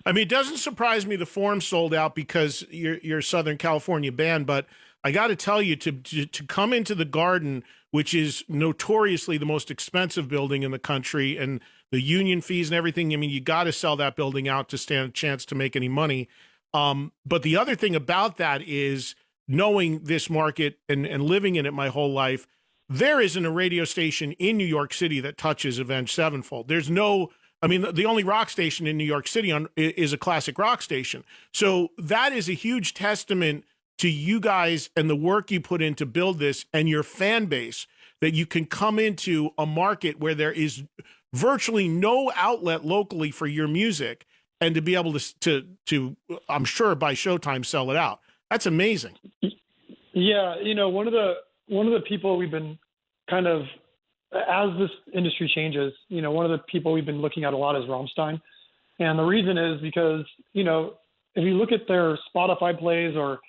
I mean, it doesn't surprise me the Forum sold out because you're a Southern California band, but I got to tell you, to come into the Garden, which is notoriously the most expensive building in the country, and the union fees and everything, I mean, you got to sell that building out to stand a chance to make any money. But the other thing about that is, knowing this market and living in it my whole life, there isn't a radio station in New York City that touches Avenged Sevenfold. There's no, I mean, the only rock station in New York City is a classic rock station. So that is a huge testament to you guys and the work you put in to build this, and your fan base, that you can come into a market where there is virtually no outlet locally for your music, and to be able to I'm sure by Showtime sell it out. That's amazing. Yeah, one of the people we've been kind of, as this industry changes, one of the people we've been looking at a lot is Rammstein. And the reason is because, if you look at their Spotify plays or,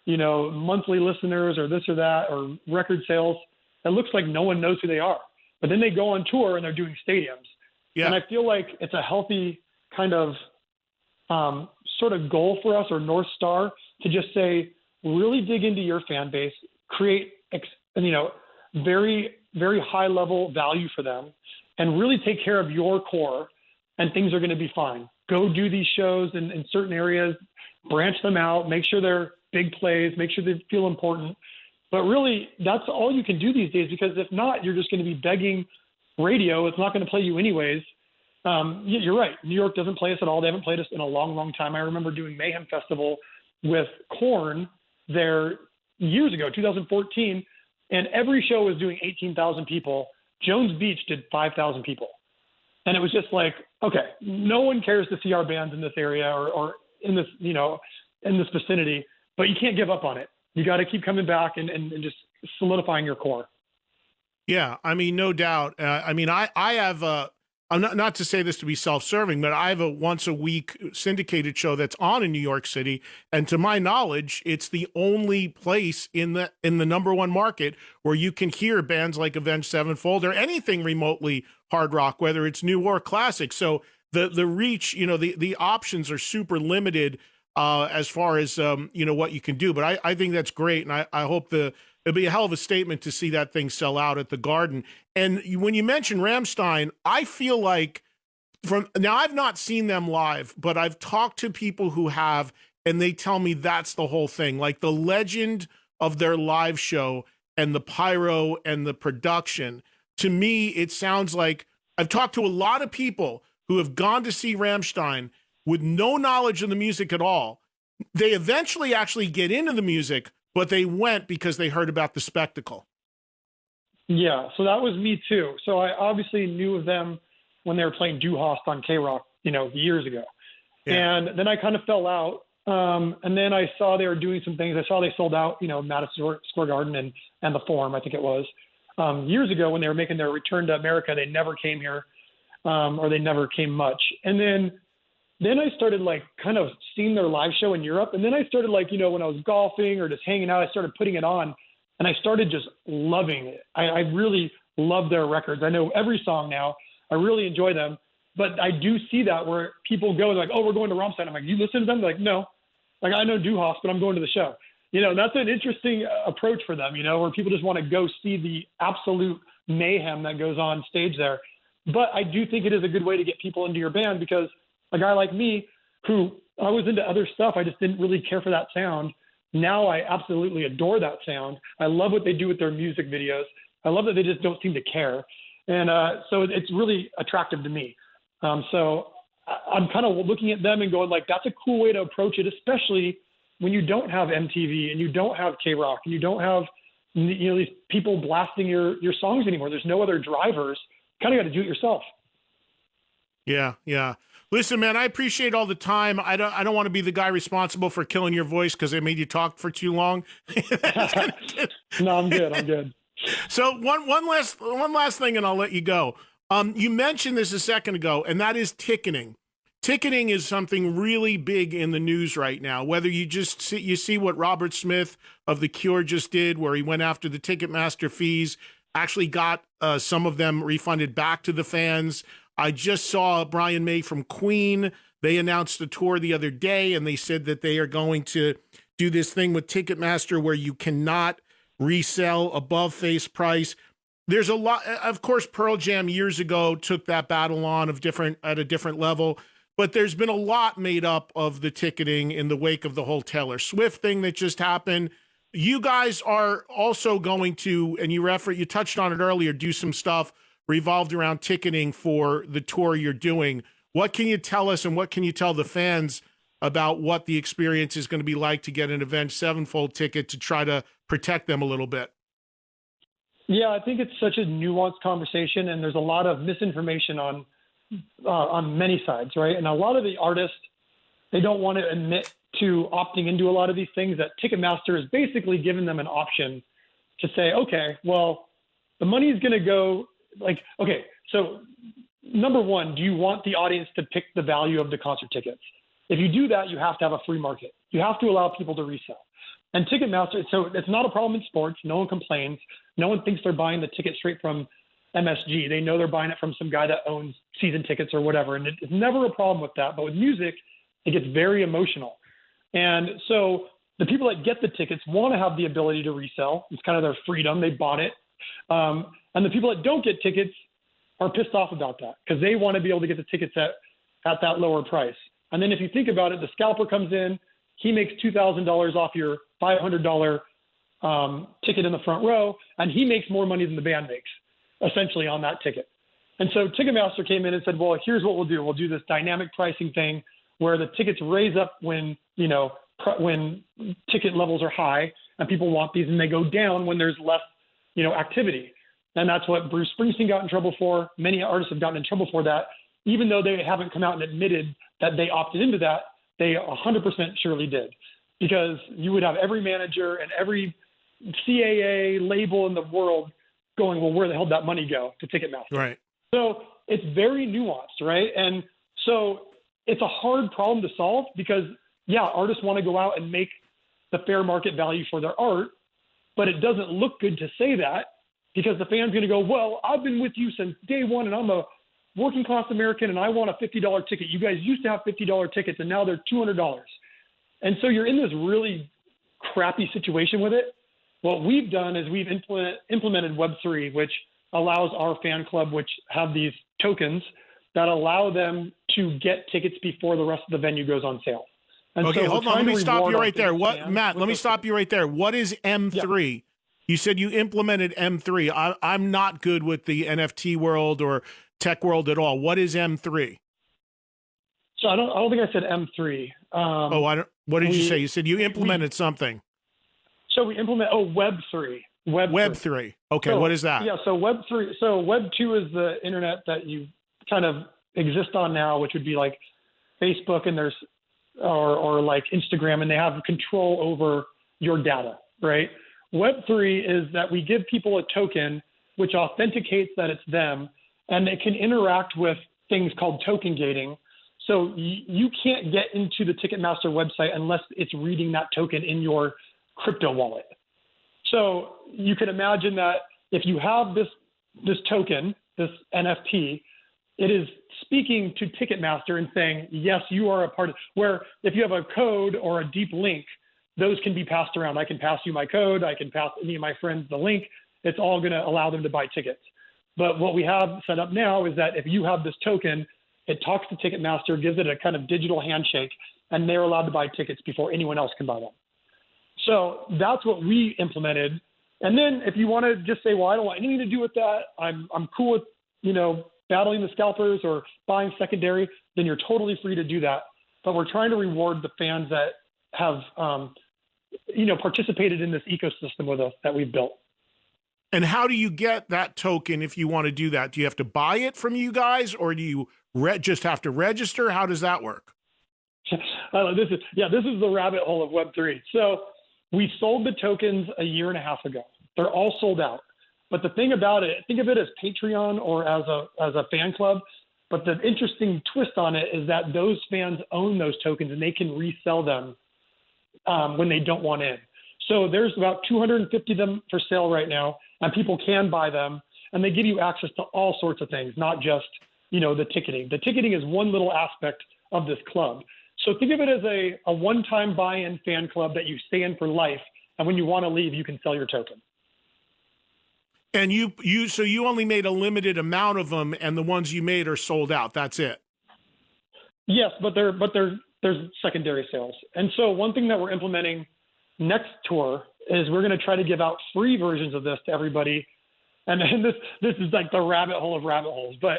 monthly listeners or this or that, or record sales, it looks like no one knows who they are. But then they go on tour and they're doing stadiums. Yeah. And I feel like it's a healthy kind of sort of goal for us, or North Star, to just say, really dig into your fan base, create, very, very high level value for them, and really take care of your core, and things are going to be fine. Go do these shows in certain areas, branch them out, make sure they're big plays, make sure they feel important. But really, that's all you can do these days, because if not, you're just going to be begging radio. It's not going to play you anyways. You're right. New York doesn't play us at all. They haven't played us in a long, long time. I remember doing Mayhem Festival with Korn there years ago, 2014. And every show was doing 18,000 people. Jones Beach did 5,000 people. And it was just like, okay, no one cares to see our bands in this area or in this, in this vicinity, but you can't give up on it. You got to keep coming back and just solidifying your core. Yeah, I mean, no doubt. I have I'm not to say this to be self-serving, but I have a once a week syndicated show that's on in New York City, and to my knowledge, it's the only place in the number one market where you can hear bands like Avenged Sevenfold or anything remotely hard rock, whether it's new or classic. So the reach, the options are super limited as far as what you can do. But I think that's great, and I hope it'll be a hell of a statement to see that thing sell out at the Garden. And when you mention Rammstein, I feel like now I've not seen them live, but I've talked to people who have, and they tell me that's the whole thing. Like the legend of their live show and the pyro and the production. To me, it sounds like I've talked to a lot of people who have gone to see Rammstein with no knowledge of the music at all. They eventually actually get into the music, but they went because they heard about the spectacle. Yeah, so that was me too. So I obviously knew of them when they were playing Du Hast on K-Rock, years ago. Yeah. And then I kind of fell out. And then I saw they were doing some things. I saw they sold out, Madison Square Garden and the Forum, I think it was. Years ago when they were making their return to America, they never came here, or they never came much. And then I started kind of seeing their live show in Europe. And then I started when I was golfing or just hanging out, I started putting it on and I started just loving it. I really love their records. I know every song now. I really enjoy them, but I do see that where people go like, oh, we're going to Rammstein. I'm like, you listen to them? They're like, no, I know Du Hast, but I'm going to the show. That's an interesting approach for them, where people just want to go see the absolute mayhem that goes on stage there. But I do think it is a good way to get people into your band because a guy like me, who I was into other stuff, I just didn't really care for that sound. Now I absolutely adore that sound. I love what they do with their music videos. I love that they just don't seem to care. And so it's really attractive to me. So I'm kind of looking at them and going that's a cool way to approach it, especially when you don't have MTV and you don't have K-Rock and you don't have these people blasting your songs anymore. There's no other drivers. Kind of got to do it yourself. Yeah. Listen, man, I appreciate all the time. I don't want to be the guy responsible for killing your voice because I made you talk for too long. No, I'm good. So one last thing, and I'll let you go. You mentioned this a second ago, and that is ticketing. Ticketing is something really big in the news right now. Whether you just see what Robert Smith of The Cure just did, where he went after the Ticketmaster fees, actually got some of them refunded back to the fans. I just saw Brian May from Queen. They announced a tour the other day, and they said that they are going to do this thing with Ticketmaster where you cannot resell above face price. There's a lot, of course, Pearl Jam years ago took that battle on at a different level, but there's been a lot made up of the ticketing in the wake of the whole Taylor Swift thing that just happened. You guys are also going to, and you touched on it earlier, do some stuff revolved around ticketing for the tour you're doing. What can you tell us and what can you tell the fans about what the experience is going to be like to get an Avenged Sevenfold ticket to try to protect them a little bit? Yeah, I think it's such a nuanced conversation, and there's a lot of misinformation on many sides, right? And a lot of the artists, they don't want to admit to opting into a lot of these things. That Ticketmaster is basically giving them an option to say, okay, well, the money is going to go okay, so number one, do you want the audience to pick the value of the concert tickets? If you do that, you have to have a free market. You have to allow people to resell. And Ticketmaster, so it's not a problem in sports. No one complains. No one thinks they're buying the ticket straight from MSG. They know they're buying it from some guy that owns season tickets or whatever. And it's never a problem with that. But with music, it gets very emotional. And so the people that get the tickets want to have the ability to resell. It's kind of their freedom. They bought it. And the people that don't get tickets are pissed off about that because they want to be able to get the tickets at that lower price. And then if you think about it, the scalper comes in, he makes $2,000 off your $500 ticket in the front row, and he makes more money than the band makes, essentially, on that ticket. And so Ticketmaster came in and said, well, here's what we'll do. We'll do this dynamic pricing thing where the tickets raise up when ticket levels are high and people want these, and they go down when there's less activity. And that's what Bruce Springsteen got in trouble for. Many artists have gotten in trouble for that. Even though they haven't come out and admitted that they opted into that, they 100% surely did. Because you would have every manager and every CAA label in the world going, well, where the hell did that money go to Ticketmaster? Right. So it's very nuanced, right? And so it's a hard problem to solve because, yeah, artists want to go out and make the fair market value for their art, but it doesn't look good to say that because the fan's going to go, well, I've been with you since day one and I'm a working class American and I want a $50 ticket. You guys used to have $50 tickets and now they're $200. And so you're in this really crappy situation with it. What we've done is we've implemented Web3, which allows our fan club, which have these tokens that allow them to get tickets before the rest of the venue goes on sale. And okay, so hold on. Let me stop you right there. Matt, let me stop you right there. What is M3? Yeah. You said you implemented M3. I'm not good with the NFT world or tech world at all. What is M3? So I don't think I said M3. What did you say? You said you implemented something. So we implement Web3. Web3. Okay, so, what is that? Yeah, so Web3. So Web2 is the internet that you kind of exist on now, which would be like Facebook and there's or like Instagram, and they have control over your data, right? Web3 is that we give people a token which authenticates that it's them, and it can interact with things called token gating. So you can't get into the Ticketmaster website unless it's reading that token in your crypto wallet. So you can imagine that if you have this token, this NFT, it is speaking to Ticketmaster and saying, yes, you are a part of, where if you have a code or a deep link, those can be passed around. I can pass you my code. I can pass any of my friends the link. It's all going to allow them to buy tickets. But what we have set up now is that if you have this token, it talks to Ticketmaster, gives it a kind of digital handshake, and they're allowed to buy tickets before anyone else can buy them. So that's what we implemented. And then if you want to just say, well, I don't want anything to do with that, I'm cool with, battling the scalpers or buying secondary, then you're totally free to do that. But we're trying to reward the fans that have, participated in this ecosystem with us that we've built. And how do you get that token if you want to do that? Do you have to buy it from you guys, or do you just have to register? How does that work? This is the rabbit hole of Web3. So we sold the tokens a year and a half ago. They're all sold out. But the thing about it, think of it as Patreon or as a fan club. But the interesting twist on it is that those fans own those tokens and they can resell them when they don't want in. So there's about 250 of them for sale right now, and people can buy them. And they give you access to all sorts of things, not just, the ticketing. The ticketing is one little aspect of this club. So think of it as a one-time buy-in fan club that you stay in for life, and when you want to leave, you can sell your token. And so you only made a limited amount of them, and the ones you made are sold out. That's it. Yes, but there's secondary sales. And so one thing that we're implementing next tour is we're going to try to give out free versions of this to everybody. And this is like the rabbit hole of rabbit holes, but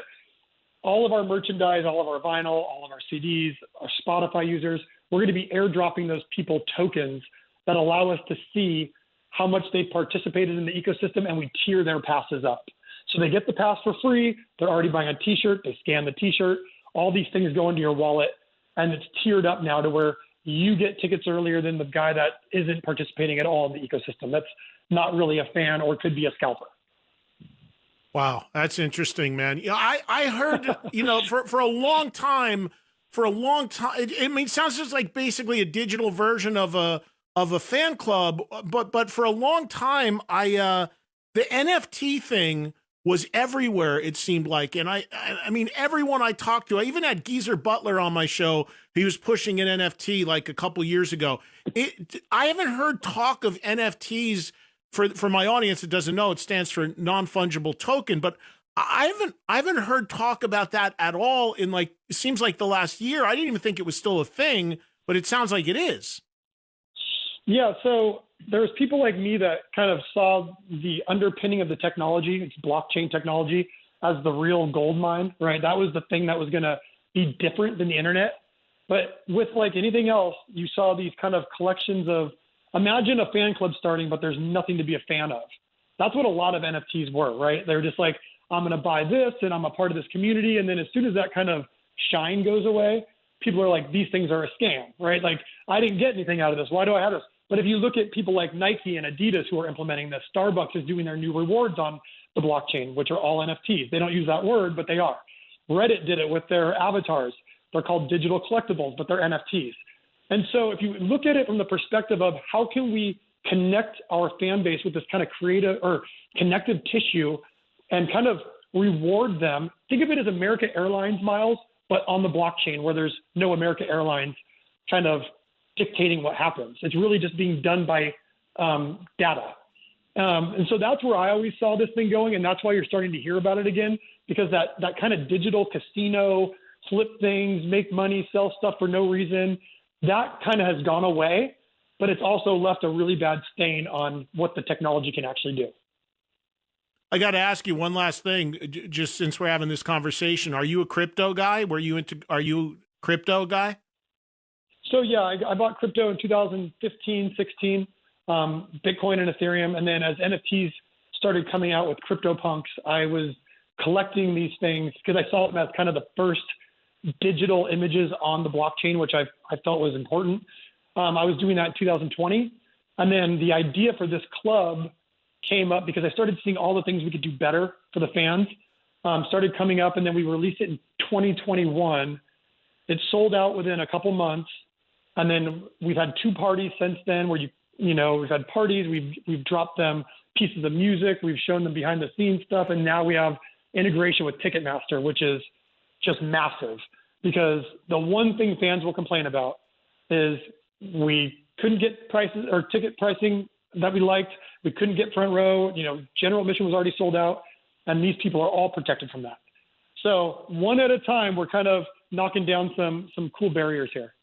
all of our merchandise, all of our vinyl, all of our CDs, our Spotify users, we're going to be airdropping those people tokens that allow us to see how much they've participated in the ecosystem, and we tier their passes up. So they get the pass for free. They're already buying a T-shirt. They scan the T-shirt. All these things go into your wallet, and it's tiered up now to where you get tickets earlier than the guy that isn't participating at all in the ecosystem. That's not really a fan or could be a scalper. Wow, that's interesting, man. I heard, for a long time, it sounds just like basically a digital version of a fan club, but for a long time, the NFT thing was everywhere, it seemed like. And I mean, everyone I talked to, I even had Geezer Butler on my show. He was pushing an NFT like a couple years ago. I haven't heard talk of NFTs. For my audience that doesn't know, it stands for non-fungible token, but I haven't heard talk about that at all in it seems like the last year. I didn't even think it was still a thing, but it sounds like it is. Yeah, so there's people like me that kind of saw the underpinning of the technology, it's blockchain technology, as the real gold mine, right? That was the thing that was going to be different than the internet. But with like anything else, you saw these kind of collections of, imagine a fan club starting, but there's nothing to be a fan of. That's what a lot of NFTs were, right? They're just like, I'm going to buy this and I'm a part of this community. And then as soon as that kind of shine goes away, people are like, these things are a scam, right? Like, I didn't get anything out of this. Why do I have this? But if you look at people like Nike and Adidas who are implementing this, Starbucks is doing their new rewards on the blockchain, which are all NFTs. They don't use that word, but they are. Reddit did it with their avatars. They're called digital collectibles, but they're NFTs. And so if you look at it from the perspective of how can we connect our fan base with this kind of creative or connective tissue and kind of reward them, think of it as American Airlines miles, but on the blockchain where there's no American Airlines kind of dictating what happens. It's really just being done by data. And so that's where I always saw this thing going, and that's why you're starting to hear about it again, because that kind of digital casino, flip things, make money, sell stuff for no reason, that kind of has gone away, but it's also left a really bad stain on what the technology can actually do. I got to ask you one last thing, just since we're having this conversation. Are you a crypto guy? Are you a crypto guy? So yeah, I bought crypto in 2015, 16, Bitcoin and Ethereum. And then as NFTs started coming out with CryptoPunks, I was collecting these things because I saw them as kind of the first digital images on the blockchain, which I felt was important. I was doing that in 2020. And then the idea for this club came up because I started seeing all the things we could do better for the fans, started coming up, and then we released it in 2021. It sold out within a couple months. And then we've had 2 parties since then where we've had parties, we've dropped them pieces of music, we've shown them behind the scenes stuff, and now we have integration with Ticketmaster, which is just massive because the one thing fans will complain about is we couldn't get prices or ticket pricing that we liked. We couldn't get front row, general admission was already sold out, and these people are all protected from that. So one at a time, we're kind of knocking down some cool barriers here.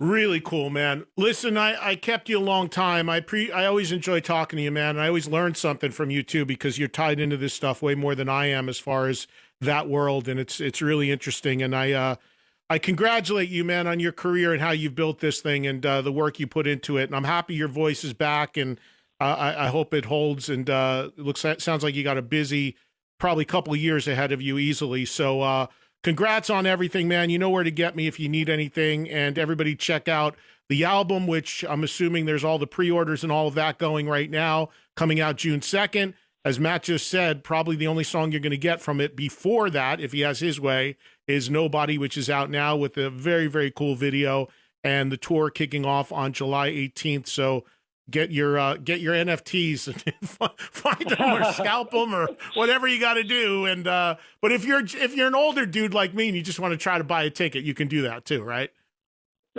Really cool, man. Listen, I kept you a long time. I always enjoy talking to you, man. And I always learn something from you too, because you're tied into this stuff way more than I am as far as that world. And it's really interesting. And I congratulate you, man, on your career and how you've built this thing and the work you put into it. And I'm happy your voice is back, and I hope it holds. And sounds like you got a busy, probably couple of years ahead of you easily. So, congrats on everything, man. You know where to get me if you need anything. And everybody check out the album, which I'm assuming there's all the pre-orders and all of that going right now, coming out June 2nd. As Matt just said, probably the only song you're going to get from it before that, if he has his way, is Nobody, which is out now with a very, very cool video, and the tour kicking off on July 18th. So get your NFTs and find them or scalp them or whatever you got to do. And but if you're an older dude like me and you just want to try to buy a ticket, you can do that too, right?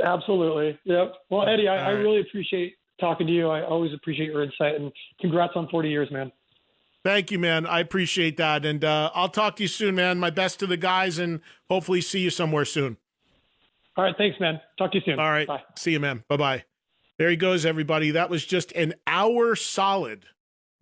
Absolutely. Yep. Well, Eddie, I really appreciate talking to you. I always appreciate your insight, and congrats on 40 years, man. Thank you, man. I appreciate that. And I'll talk to you soon, man. My best to the guys, and hopefully see you somewhere soon. All right. Thanks, man. Talk to you soon. All right. Bye. See you, man. Bye-bye. There he goes, everybody. That was just an hour solid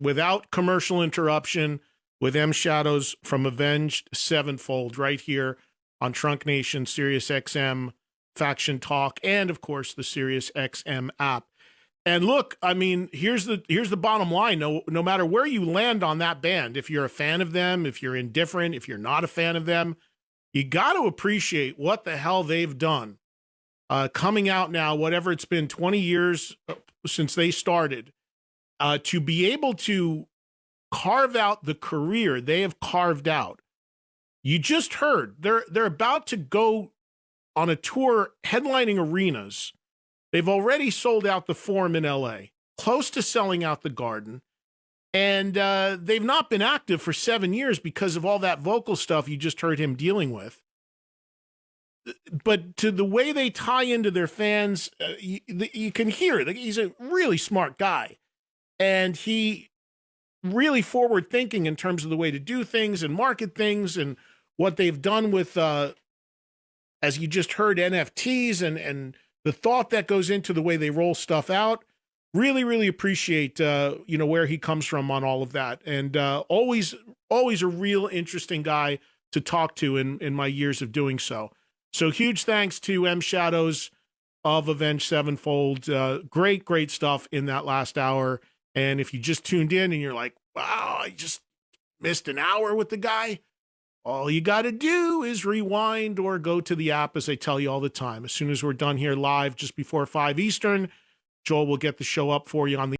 without commercial interruption with M Shadows from Avenged Sevenfold right here on Trunk Nation, Sirius XM, Faction Talk, and of course the Sirius XM app. And look, I mean, here's the bottom line. No matter where you land on that band, if you're a fan of them, if you're indifferent, if you're not a fan of them, you got to appreciate what the hell they've done. Coming out now, whatever it's been, 20 years since they started, to be able to carve out the career they have carved out. You just heard they're about to go on a tour headlining arenas. They've already sold out the Forum in LA, close to selling out the Garden. And they've not been active for 7 years because of all that vocal stuff you just heard him dealing with. But to the way they tie into their fans, you can hear it. He's a really smart guy. And he really forward thinking in terms of the way to do things and market things and what they've done with, as you just heard, NFTs and the thought that goes into the way they roll stuff out. Really, really appreciate, where he comes from on all of that. And always a real interesting guy to talk to in my years of doing so. So huge thanks to M Shadows of Avenged Sevenfold. Great stuff in that last hour. And if you just tuned in and you're like, wow, I just missed an hour with the guy, all you got to do is rewind or go to the app, as I tell you all the time. As soon as we're done here live, just before 5 Eastern, Joel will get the show up for you on the